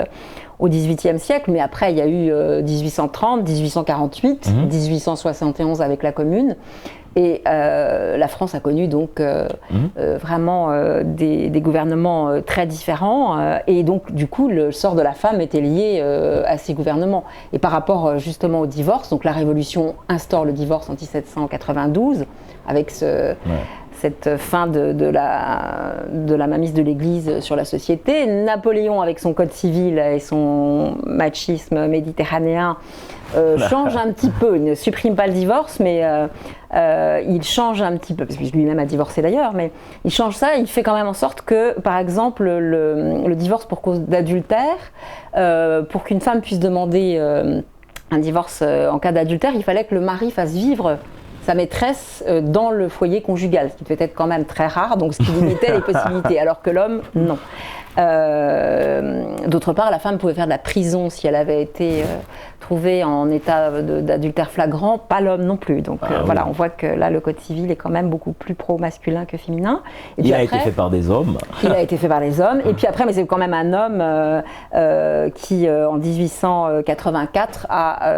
Speaker 3: au XVIIIe siècle, mais après il y a eu 1830, 1848, 1871 avec la Commune. Et la France a connu donc vraiment des gouvernements très différents. Et donc, du coup, le sort de la femme était lié à ces gouvernements. Et par rapport justement au divorce, donc la Révolution instaure le divorce en 1792, avec cette fin de la mainmise de l'Église sur la société. Napoléon, avec son code civil et son machisme méditerranéen, change un petit peu. Il ne supprime pas le divorce, mais il change un petit peu, parce que lui-même a divorcé d'ailleurs, mais il change ça, il fait quand même en sorte que, par exemple, le divorce pour cause d'adultère, pour qu'une femme puisse demander un divorce en cas d'adultère, il fallait que le mari fasse vivre sa maîtresse dans le foyer conjugal, ce qui devait être quand même très rare, donc ce qui limitait les possibilités, alors que l'homme, non. D'autre part, la femme pouvait faire de la prison si elle avait été trouvée en état d'adultère flagrant, pas l'homme non plus. Donc voilà, on voit que là, le code civil est quand même beaucoup plus pro-masculin que féminin. Et
Speaker 2: il a été fait par des hommes.
Speaker 3: Il a été fait par des hommes. Et puis après, mais c'est quand même un homme qui, en 1884, a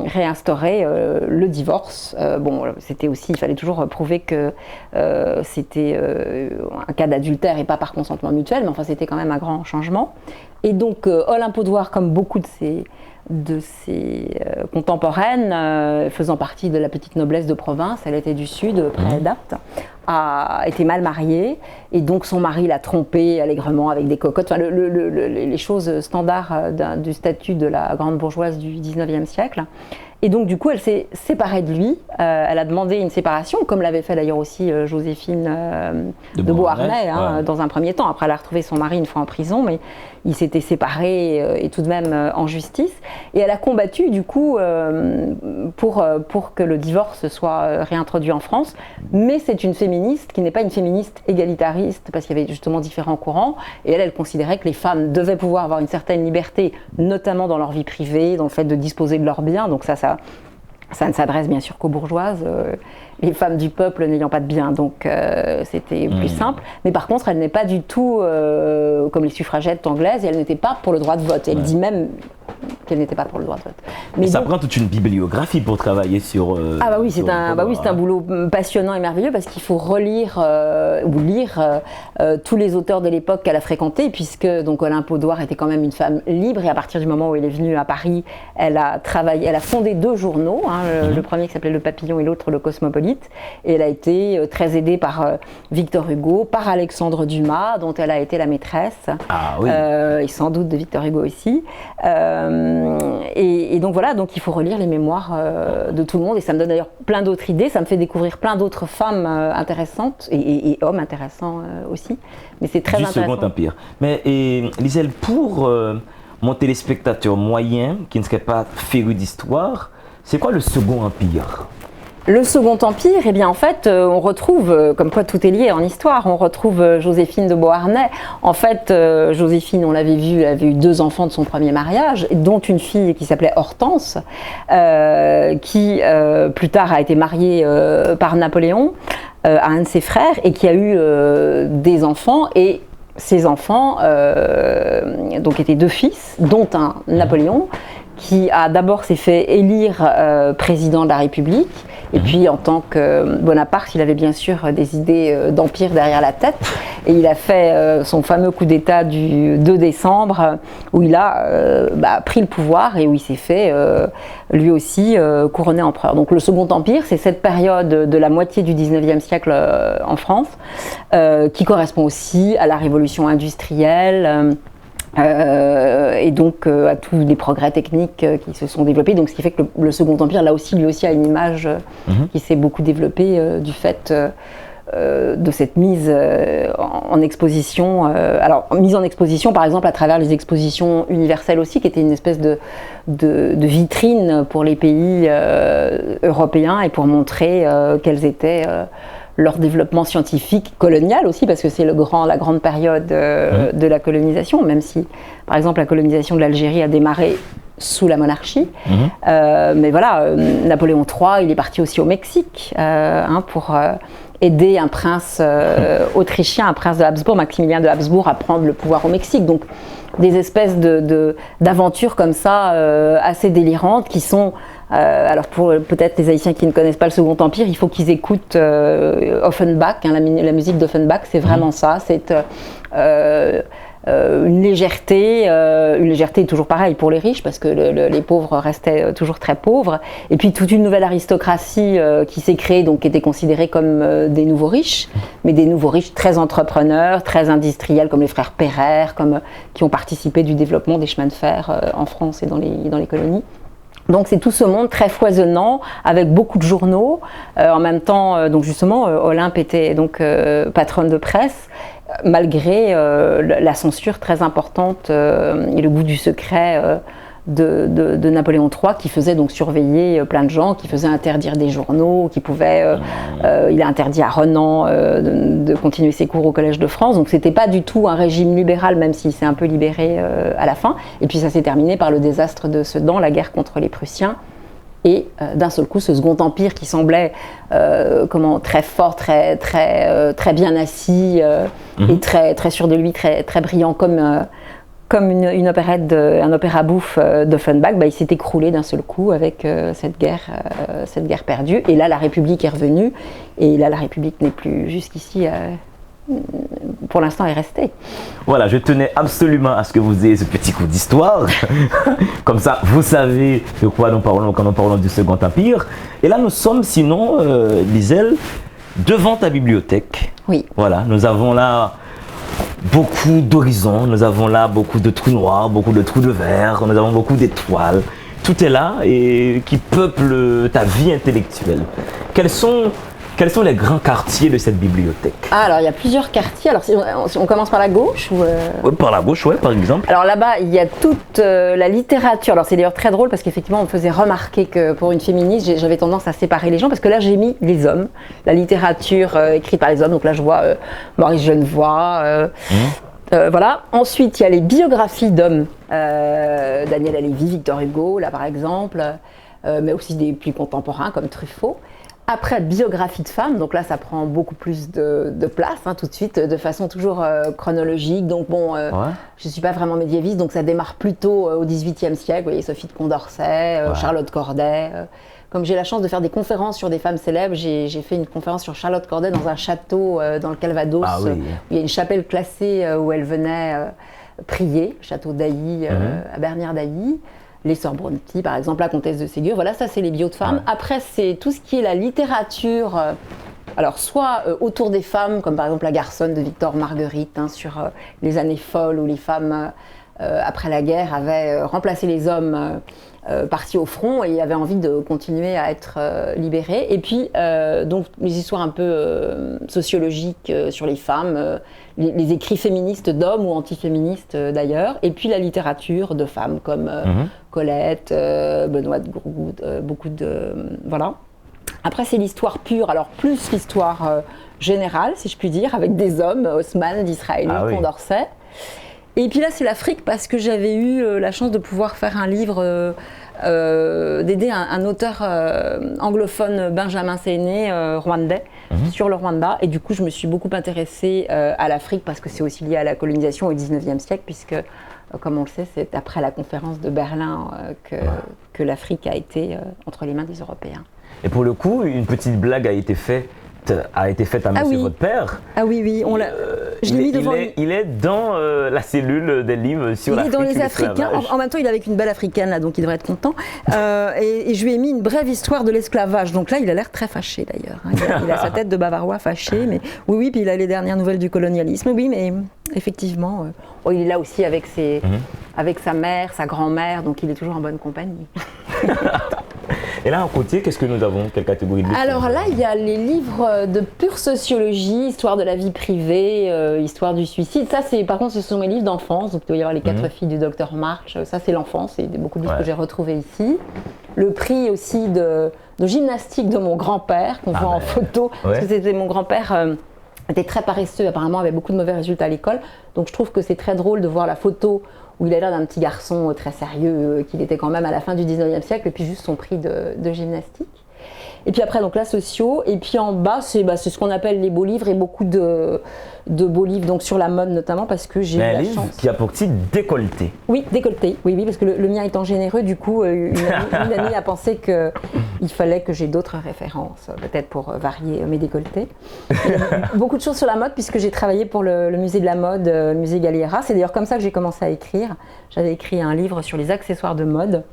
Speaker 3: réinstauré le divorce. Bon, c'était aussi, il fallait toujours prouver que c'était un cas d'adultère et pas par consentement mutuel, mais enfin, c'était quand même un grand changement. Et donc Olympe Audouard, comme beaucoup de ses contemporaines, faisant partie de la petite noblesse de province, elle était du Sud, près d'Apt, a été mal mariée, et donc son mari l'a trompée allègrement avec des cocottes, enfin, les choses standards du statut de la grande bourgeoise du 19e siècle. Et donc du coup elle s'est séparée de lui, elle a demandé une séparation, comme l'avait fait d'ailleurs aussi Joséphine de Beauharnais, dans un premier temps. Après elle a retrouvé son mari une fois en prison, mais ils s'étaient séparés et tout de même en justice. Et elle a combattu du coup pour que le divorce soit réintroduit en France. Mais c'est une féministe qui n'est pas une féministe égalitariste, parce qu'il y avait justement différents courants. Et elle considérait que les femmes devaient pouvoir avoir une certaine liberté, notamment dans leur vie privée, dans le fait de disposer de leurs biens. Donc ça ne s'adresse bien sûr qu'aux bourgeoises, les femmes du peuple n'ayant pas de biens, donc c'était plus simple. Mais par contre, elle n'est pas du tout comme les suffragettes anglaises, et elle n'était pas pour le droit de vote. Elle dit même qu'elle n'était pas pour le droit de vote. Mais
Speaker 2: ça prend toute une bibliographie pour travailler sur...
Speaker 3: c'est un boulot passionnant et merveilleux, parce qu'il faut relire ou lire tous les auteurs de l'époque qu'elle a fréquentés, puisque donc Olympe Audouard était quand même une femme libre, et à partir du moment où elle est venue à Paris, elle a fondé 2 journaux, le premier qui s'appelait Le Papillon et l'autre Le Cosmopolite, et elle a été très aidée par Victor Hugo, par Alexandre Dumas, dont elle a été la maîtresse, et sans doute de Victor Hugo aussi. Et donc voilà, donc il faut relire les mémoires de tout le monde, et ça me donne d'ailleurs plein d'autres idées, ça me fait découvrir plein d'autres femmes intéressantes et hommes intéressants aussi. Mais c'est très intéressant.
Speaker 2: Du Second Empire. Mais Liselle, pour mon téléspectateur moyen qui ne serait pas féru d'histoire, c'est quoi le Second Empire ?
Speaker 3: Le Second Empire, eh bien en fait, on retrouve, comme quoi tout est lié en histoire, on retrouve Joséphine de Beauharnais. En fait, Joséphine, on l'avait vu, elle avait eu 2 enfants de son premier mariage, dont une fille qui s'appelait Hortense, qui plus tard a été mariée par Napoléon à un de ses frères, et qui a eu des enfants, et ces enfants donc étaient 2 fils, dont un Napoléon, qui a d'abord s'est fait élire président de la République, et puis en tant que Bonaparte, il avait bien sûr des idées d'empire derrière la tête, et il a fait son fameux coup d'État du 2 décembre, où il a pris le pouvoir, et où il s'est fait lui aussi couronner empereur. Donc le Second Empire, c'est cette période de la moitié du 19e siècle en France, qui correspond aussi à la révolution industrielle, Et donc à tous les progrès techniques qui se sont développés. Donc ce qui fait que le Second Empire, là aussi, lui aussi a une image qui s'est beaucoup développée du fait de cette mise en exposition. Alors mise en exposition par exemple à travers les expositions universelles aussi, qui étaient une espèce de vitrine pour les pays européens et pour montrer quels étaient leur développement scientifique colonial aussi, parce que c'est la grande période de la colonisation, même si, par exemple, la colonisation de l'Algérie a démarré sous la monarchie. Mais voilà, Napoléon III, il est parti aussi au Mexique pour aider un prince autrichien, un prince de Habsbourg, Maximilien de Habsbourg, à prendre le pouvoir au Mexique. Donc, des espèces d'aventures comme ça, assez délirantes, qui sont... alors pour peut-être les Haïtiens qui ne connaissent pas le Second Empire, il faut qu'ils écoutent Offenbach, la musique d'Offenbach, c'est vraiment ça, c'est une légèreté toujours pareil pour les riches, parce que les pauvres restaient toujours très pauvres, et puis toute une nouvelle aristocratie qui s'est créée, donc qui était considérée comme des nouveaux riches, mais des nouveaux riches très entrepreneurs, très industriels, comme les frères Pereire, qui ont participé du développement des chemins de fer en France et dans les colonies. Donc c'est tout ce monde très foisonnant, avec beaucoup de journaux. En même temps, donc justement, Olympe était donc patronne de presse, malgré la censure très importante et le goût du secret de Napoléon III, qui faisait donc surveiller plein de gens, qui faisait interdire des journaux, il a interdit à Renan de continuer ses cours au Collège de France. Donc c'était pas du tout un régime libéral, même s'il s'est un peu libéré à la fin. Et puis ça s'est terminé par le désastre de Sedan, la guerre contre les Prussiens. Et d'un seul coup, ce Second Empire qui semblait très fort, très bien assis et très sûr de lui, très brillant comme une opérette, un opéra bouffe d'Offenbach, il s'est écroulé d'un seul coup avec cette guerre perdue. Et là, la République est revenue. Et là, la République n'est plus jusqu'ici... pour l'instant, est restée.
Speaker 2: Voilà, je tenais absolument à ce que vous ayez ce petit coup d'histoire. Comme ça, vous savez de quoi nous parlons quand nous parlons du Second Empire. Et là, nous sommes, sinon, Liselle, devant ta bibliothèque.
Speaker 3: Oui.
Speaker 2: Voilà, nous avons là beaucoup d'horizons, nous avons là beaucoup de trous noirs, beaucoup de trous de verre, nous avons beaucoup d'étoiles. Tout est là et qui peuple ta vie intellectuelle. Quels sont les grands quartiers de cette bibliothèque?
Speaker 3: Alors, il y a plusieurs quartiers. Alors, si on commence par la gauche ou
Speaker 2: Par la gauche, ouais, par exemple.
Speaker 3: Alors là-bas, il y a toute la littérature. Alors, c'est d'ailleurs très drôle parce qu'effectivement, on me faisait remarquer que pour une féministe, j'avais tendance à séparer les gens, parce que là, j'ai mis les hommes, la littérature écrite par les hommes. Donc là, je vois Maurice Genevoix. Voilà. Ensuite, il y a les biographies d'hommes. Daniel Halévy, Victor Hugo, là par exemple, mais aussi des plus contemporains comme Truffaut. Après, biographie de femmes, donc là ça prend beaucoup plus de place, tout de suite, de façon toujours chronologique. Donc bon, je ne suis pas vraiment médiéviste, donc ça démarre plutôt au XVIIIe siècle. Vous voyez, Sophie de Condorcet, Charlotte Corday. Comme j'ai la chance de faire des conférences sur des femmes célèbres, j'ai fait une conférence sur Charlotte Corday dans un château dans le Calvados, où il y a une chapelle classée où elle venait prier, château d'Ailly, à Bernières-d'Ailly. Les Sœurs Brontë, par exemple, la Comtesse de Ségur. Voilà, ça c'est les bios de femmes. Après, c'est tout ce qui est la littérature, alors soit autour des femmes, comme par exemple La Garçonne de Victor Marguerite, sur les années folles où les femmes, après la guerre, avaient remplacé les hommes partis au front et avaient envie de continuer à être libérées. Et puis, donc, les histoires un peu sociologiques sur les femmes, les écrits féministes d'hommes ou antiféministes d'ailleurs, et puis la littérature de femmes comme Colette, Benoît de Grout, beaucoup de... voilà. Après, c'est l'histoire pure, alors plus l'histoire générale, si je puis dire, avec des hommes, Haussmann, Disraeli, Condorcet. Et puis là, c'est l'Afrique, parce que j'avais eu la chance de pouvoir faire un livre, d'aider un auteur anglophone, Benjamin Séné, rwandais, sur le Rwanda. Et du coup, je me suis beaucoup intéressée à l'Afrique, parce que c'est aussi lié à la colonisation au XIXe siècle, puisque, comme on le sait, c'est après la conférence de Berlin que l'Afrique a été entre les mains des Européens.
Speaker 2: Et pour le coup, une petite blague a été faite suite a été faite à monsieur votre père.
Speaker 3: Ah oui, oui, je l'ai mis devant lui.
Speaker 2: Il est dans la cellule des livres sur l'Afrique.
Speaker 3: Il est dans les Africains. En même temps, il est avec une belle africaine, là, donc il devrait être content. Et je lui ai mis une brève histoire de l'esclavage. Donc là, il a l'air très fâché, d'ailleurs. Il a sa tête de Bavarois fâché. Mais oui, puis il a les dernières nouvelles du colonialisme. Oui, mais effectivement, il est là aussi avec sa mère, sa grand-mère, donc il est toujours en bonne compagnie.
Speaker 2: Et là, à côté, qu'est-ce que nous avons? Quelle catégorie de livres?
Speaker 3: Alors là, il y a les livres de pure sociologie, histoire de la vie privée, histoire du suicide. Ça, par contre, ce sont mes livres d'enfance. Donc, il doit y avoir les 4 filles du docteur March. Ça, c'est l'enfance. C'est beaucoup de livres que j'ai retrouvés ici. Le prix aussi de gymnastique de mon grand-père, qu'on voit en photo. Parce que c'était mon grand-père était très paresseux, apparemment, avait beaucoup de mauvais résultats à l'école. Donc, je trouve que c'est très drôle de voir la photo où il a l'air d'un petit garçon très sérieux, qu'il était quand même à la fin du 19e siècle, et puis juste son prix de gymnastique. Et puis après, donc là, sociaux. Et puis en bas, c'est ce qu'on appelle les beaux livres, et beaucoup de beaux livres, donc sur la mode notamment, parce que j'ai eu la chance. Un livre
Speaker 2: qui a pour titre Décolleté.
Speaker 3: Oui, Décolleté, oui, parce que le mien étant généreux, du coup, une amie a pensé qu'il fallait que j'ai d'autres références, peut-être pour varier mes décolletés. Beaucoup de choses sur la mode, puisque j'ai travaillé pour le musée de la mode, le musée Galliera. C'est d'ailleurs comme ça que j'ai commencé à écrire. J'avais écrit un livre sur les accessoires de mode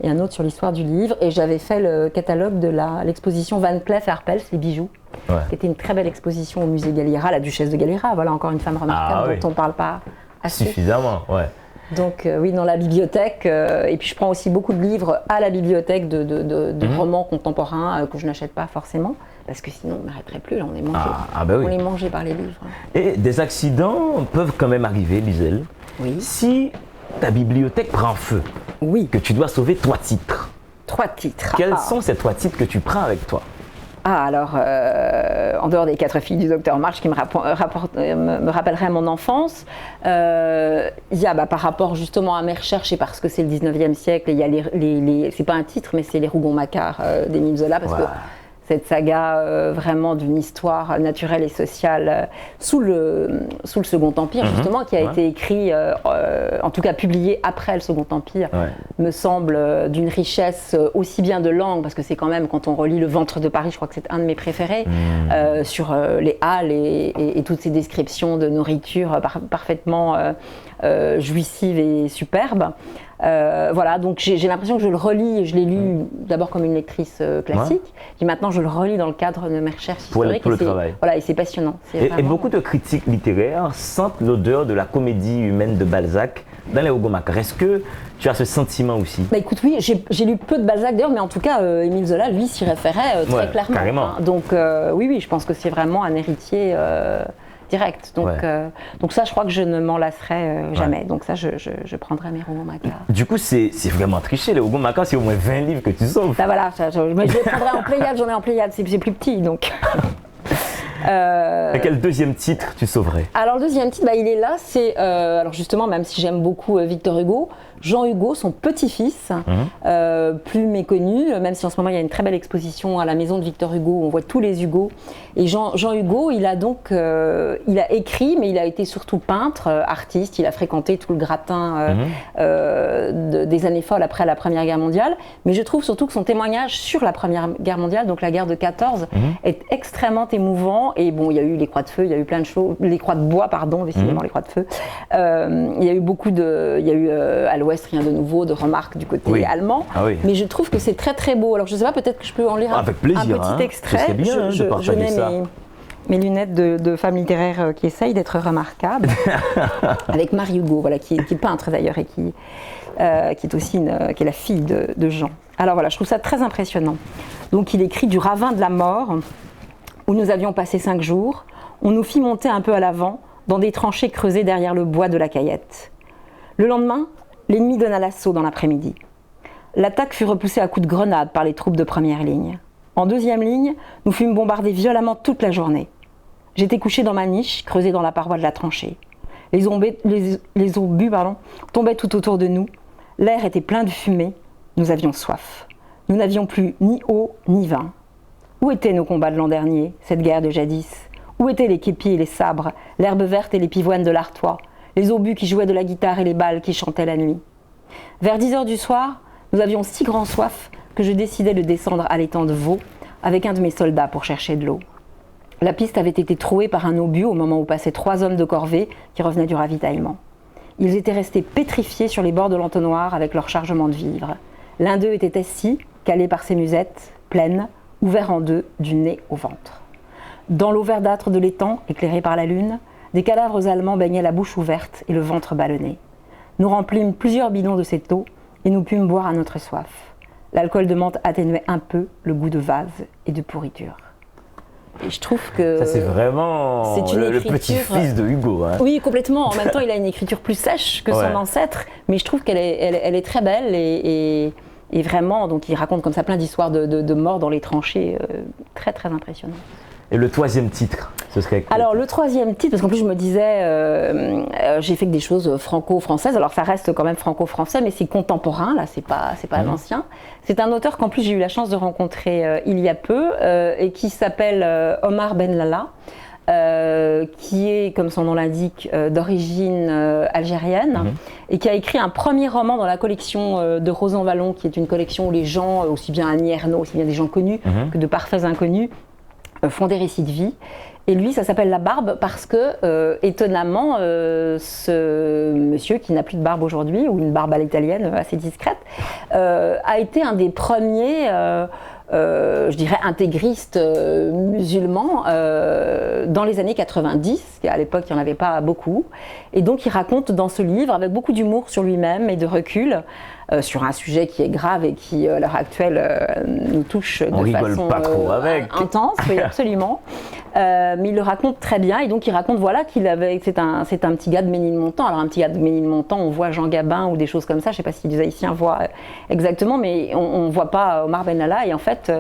Speaker 3: et un autre sur l'histoire du livre, et j'avais fait le catalogue de l'exposition Van Cleef & Arpels, les bijoux, qui était une très belle exposition au musée Galliera, la duchesse de Galliera, voilà encore une femme remarquable dont on ne parle pas assez.
Speaker 2: Suffisamment, ouais.
Speaker 3: Donc oui, dans la bibliothèque, et puis je prends aussi beaucoup de livres à la bibliothèque de romans contemporains que je n'achète pas forcément, parce que sinon on n'arrêterait plus, là, on est mangé. On est mangé par les livres.
Speaker 2: Et des accidents peuvent quand même arriver, Lizelle. Oui. Si ta bibliothèque prend feu, que tu dois sauver 3 titres.
Speaker 3: 3 titres.
Speaker 2: Quels sont ces 3 titres que tu prends avec toi?
Speaker 3: Alors, en dehors des 4 filles du docteur March qui me rappelleraient mon enfance, il y a par rapport justement à mes recherches, et parce que c'est le 19e siècle, il y a c'est pas un titre, mais c'est les Rougon-Macquart d'Émile Zola, parce que cette saga vraiment d'une histoire naturelle et sociale sous le Second Empire, justement, qui a été écrit, en tout cas publié après le Second Empire, me semble d'une richesse aussi bien de langue, parce que c'est quand même, quand on relit Le Ventre de Paris, je crois que c'est un de mes préférés, sur les halles et toutes ces descriptions de nourriture parfaitement jouissives et superbes. Voilà, donc j'ai l'impression que je le relis, je l'ai lu d'abord comme une lectrice classique, et maintenant je le relis dans le cadre de mes recherches historiques.
Speaker 2: Pour le travail.
Speaker 3: Voilà, et c'est passionnant.
Speaker 2: Et beaucoup de critiques littéraires sentent l'odeur de la comédie humaine de Balzac dans les Rougon-Macquart. Est-ce que tu as ce sentiment aussi?
Speaker 3: Écoute, oui, j'ai lu peu de Balzac d'ailleurs, mais en tout cas, Émile Zola, lui, s'y référait très clairement.
Speaker 2: Carrément.
Speaker 3: Donc oui, je pense que c'est vraiment un héritier direct. Donc ça, je crois que je ne m'en lasserai jamais. Donc ça, je prendrai mes Rougon-Macquart.
Speaker 2: Du coup, c'est vraiment triché. Les Rougon-Macquart, c'est au moins 20 livres que tu sauves.
Speaker 3: Voilà, mais je les prendrai en Pléiade, j'en ai en Pléiade, c'est plus petit, donc...
Speaker 2: Et quel deuxième titre tu sauverais?
Speaker 3: Alors le deuxième titre, il est là, c'est, alors justement, même si j'aime beaucoup Victor Hugo, Jean Hugo, son petit-fils, plus méconnu, même si en ce moment il y a une très belle exposition à la maison de Victor Hugo, où on voit tous les Hugo. Et Jean Hugo, il a donc, il a écrit, mais il a été surtout peintre, artiste, il a fréquenté tout le gratin des années folles après la Première Guerre mondiale. Mais je trouve surtout que son témoignage sur la Première Guerre mondiale, donc la guerre de 14, est extrêmement émouvant. Et bon, il y a eu les croix de feu, il y a eu plein de choses, les croix de bois, pardon, décidément les croix de feu. Il y a eu beaucoup de, il y a eu à l'Ouest rien de nouveau, de remarques du côté allemand. Mais je trouve que c'est très très beau. Alors je ne sais pas, peut-être que je peux en lire un petit extrait.
Speaker 2: C'est bien de partager ça.
Speaker 3: Mes lunettes de femme littéraire qui essaye d'être remarquable, avec Marie Hugo, voilà, qui est peintre d'ailleurs et qui est aussi qui est la fille de Jean. Alors voilà, je trouve ça très impressionnant. Donc il écrit du ravin de la mort, où nous avions passé 5 jours, on nous fit monter un peu à l'avant, dans des tranchées creusées derrière le bois de la Cayette. Le lendemain, l'ennemi donna l'assaut dans l'après-midi. L'attaque fut repoussée à coups de grenades par les troupes de première ligne. En deuxième ligne, nous fûmes bombardés violemment toute la journée. J'étais couché dans ma niche, creusée dans la paroi de la tranchée. Les obus tombaient tout autour de nous. L'air était plein de fumée. Nous avions soif. Nous n'avions plus ni eau ni vin. Où étaient nos combats de l'an dernier, cette guerre de jadis? Où étaient les képis et les sabres, l'herbe verte et les pivoines de l'Artois, les obus qui jouaient de la guitare et les balles qui chantaient la nuit? Vers 10 heures du soir, nous avions si grand soif que je décidai de descendre à l'étang de Vaux avec un de mes soldats pour chercher de l'eau. La piste avait été trouée par un obus au moment où passaient 3 hommes de corvée qui revenaient du ravitaillement. Ils étaient restés pétrifiés sur les bords de l'entonnoir avec leur chargement de vivres. L'un d'eux était assis, calé par ses musettes, pleines, ouvert en deux, du nez au ventre. Dans l'eau verdâtre de l'étang, éclairée par la lune, des cadavres allemands baignaient la bouche ouverte et le ventre ballonné. Nous remplîmes plusieurs bidons de cette eau et nous pûmes boire à notre soif. L'alcool de menthe atténuait un peu le goût de vase et de pourriture. Et je trouve que
Speaker 2: ça, c'est vraiment le petit-fils de Hugo. Hein.
Speaker 3: Oui, complètement. En même temps, il a une écriture plus sèche que son ancêtre, mais je trouve qu'elle est très belle et vraiment, donc il raconte comme ça plein d'histoires de morts dans les tranchées, très très impressionnant.
Speaker 2: Et le 3e titre, ce serait quoi?
Speaker 3: Alors le 3e titre, parce qu'en plus je me disais, j'ai fait que des choses franco-françaises, alors ça reste quand même franco-français, mais c'est contemporain, là, c'est pas l'ancien. C'est un auteur qu'en plus j'ai eu la chance de rencontrer il y a peu, et qui s'appelle Omar Ben Lala, qui est, comme son nom l'indique, d'origine algérienne, et qui a écrit un premier roman dans la collection de Rosan Vallon, qui est une collection où les gens, aussi bien Annie Ernaux, aussi bien des gens connus que de parfaits inconnus, font des récits de vie. Et lui, ça s'appelle La Barbe parce que, étonnamment, ce monsieur qui n'a plus de barbe aujourd'hui, ou une barbe à l'italienne assez discrète, a été un des premiers, je dirais, intégristes musulmans dans les années 90, à l'époque il n'y en avait pas beaucoup. Et donc il raconte dans ce livre, avec beaucoup d'humour sur lui-même et de recul, sur un sujet qui est grave et qui, à l'heure actuelle, nous touche de façon intense, oui, absolument. Mais il le raconte très bien, et donc il raconte c'est un petit gars de Ménilmontant. Alors un petit gars de Ménilmontant, on voit Jean Gabin ou des choses comme ça, je ne sais pas si les Haïtiens voient exactement, mais on ne voit pas Omar Ben Lala, et en fait,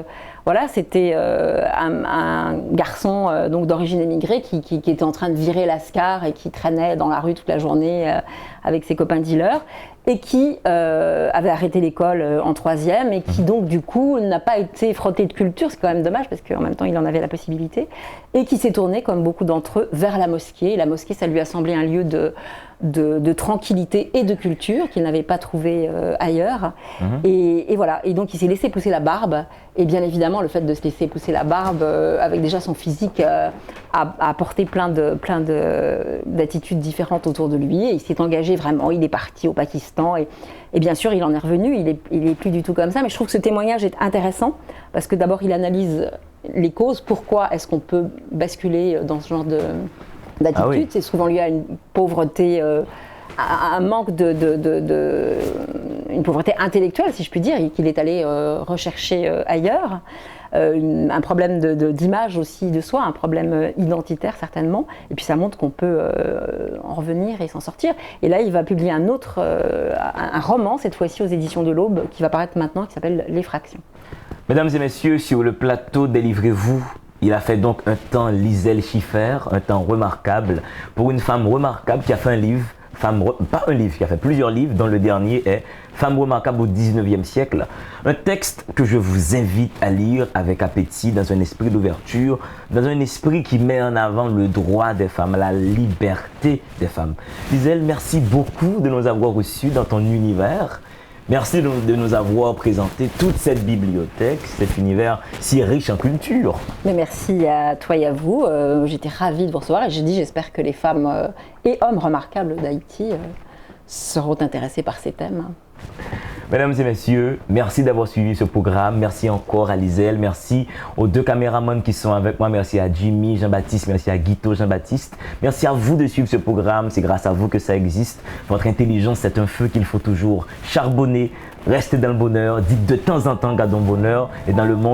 Speaker 3: c'était un garçon donc d'origine émigrée qui était en train de virer l'ascar et qui traînait dans la rue toute la journée avec ses copains dealers, et qui avait arrêté l'école en 3e et qui donc du coup n'a pas été frotté de culture, c'est quand même dommage parce qu'en même temps il en avait la possibilité, et qui s'est tourné comme beaucoup d'entre eux vers la mosquée. Et la mosquée, ça lui a semblé un lieu de tranquillité et de culture qu'il n'avait pas trouvé ailleurs. Et voilà, et donc il s'est laissé pousser la barbe, et bien évidemment le fait de se laisser pousser la barbe avec déjà son physique a apporté plein d'attitudes différentes autour de lui, et il s'est engagé vraiment, il est parti au Pakistan, et bien sûr il en est revenu, il est plus du tout comme ça, mais je trouve que ce témoignage est intéressant parce que d'abord il analyse les causes, pourquoi est-ce qu'on peut basculer dans ce genre d'attitude. Ah oui. C'est souvent lié à une pauvreté, un manque une pauvreté intellectuelle, si je puis dire, qu'il est allé rechercher ailleurs. Un problème d'image aussi de soi, un problème identitaire certainement, et puis ça montre qu'on peut en revenir et s'en sortir. Et là il va publier un roman, cette fois-ci aux éditions de l'Aube, qui va paraître maintenant, qui s'appelle L'Effraction.
Speaker 2: Mesdames et messieurs, sur le plateau Délivrez-vous, il a fait donc un temps Liselle Schiffer, un temps remarquable pour une femme remarquable qui a fait un livre, qui a fait plusieurs livres, dont le dernier est Femme remarquable au 19e siècle. Un texte que je vous invite à lire avec appétit, dans un esprit d'ouverture, dans un esprit qui met en avant le droit des femmes, la liberté des femmes. Liselle, merci beaucoup de nous avoir reçus dans ton univers. Merci de nous avoir présenté toute cette bibliothèque, cet univers si riche en culture.
Speaker 3: Mais merci à toi et à vous. J'étais ravie de vous recevoir, et j'espère que les femmes et hommes remarquables d'Haïti seront intéressés par ces thèmes.
Speaker 2: Mesdames et messieurs, merci d'avoir suivi ce programme. Merci encore à Liselle. Merci aux 2 caméramans qui sont avec moi. Merci à Jimmy, Jean-Baptiste. Merci à Guito, Jean-Baptiste. Merci à vous de suivre ce programme. C'est grâce à vous que ça existe. Votre intelligence, c'est un feu qu'il faut toujours charbonner. Restez dans le bonheur. Dites de temps en temps, gardons le bonheur. Et dans le monde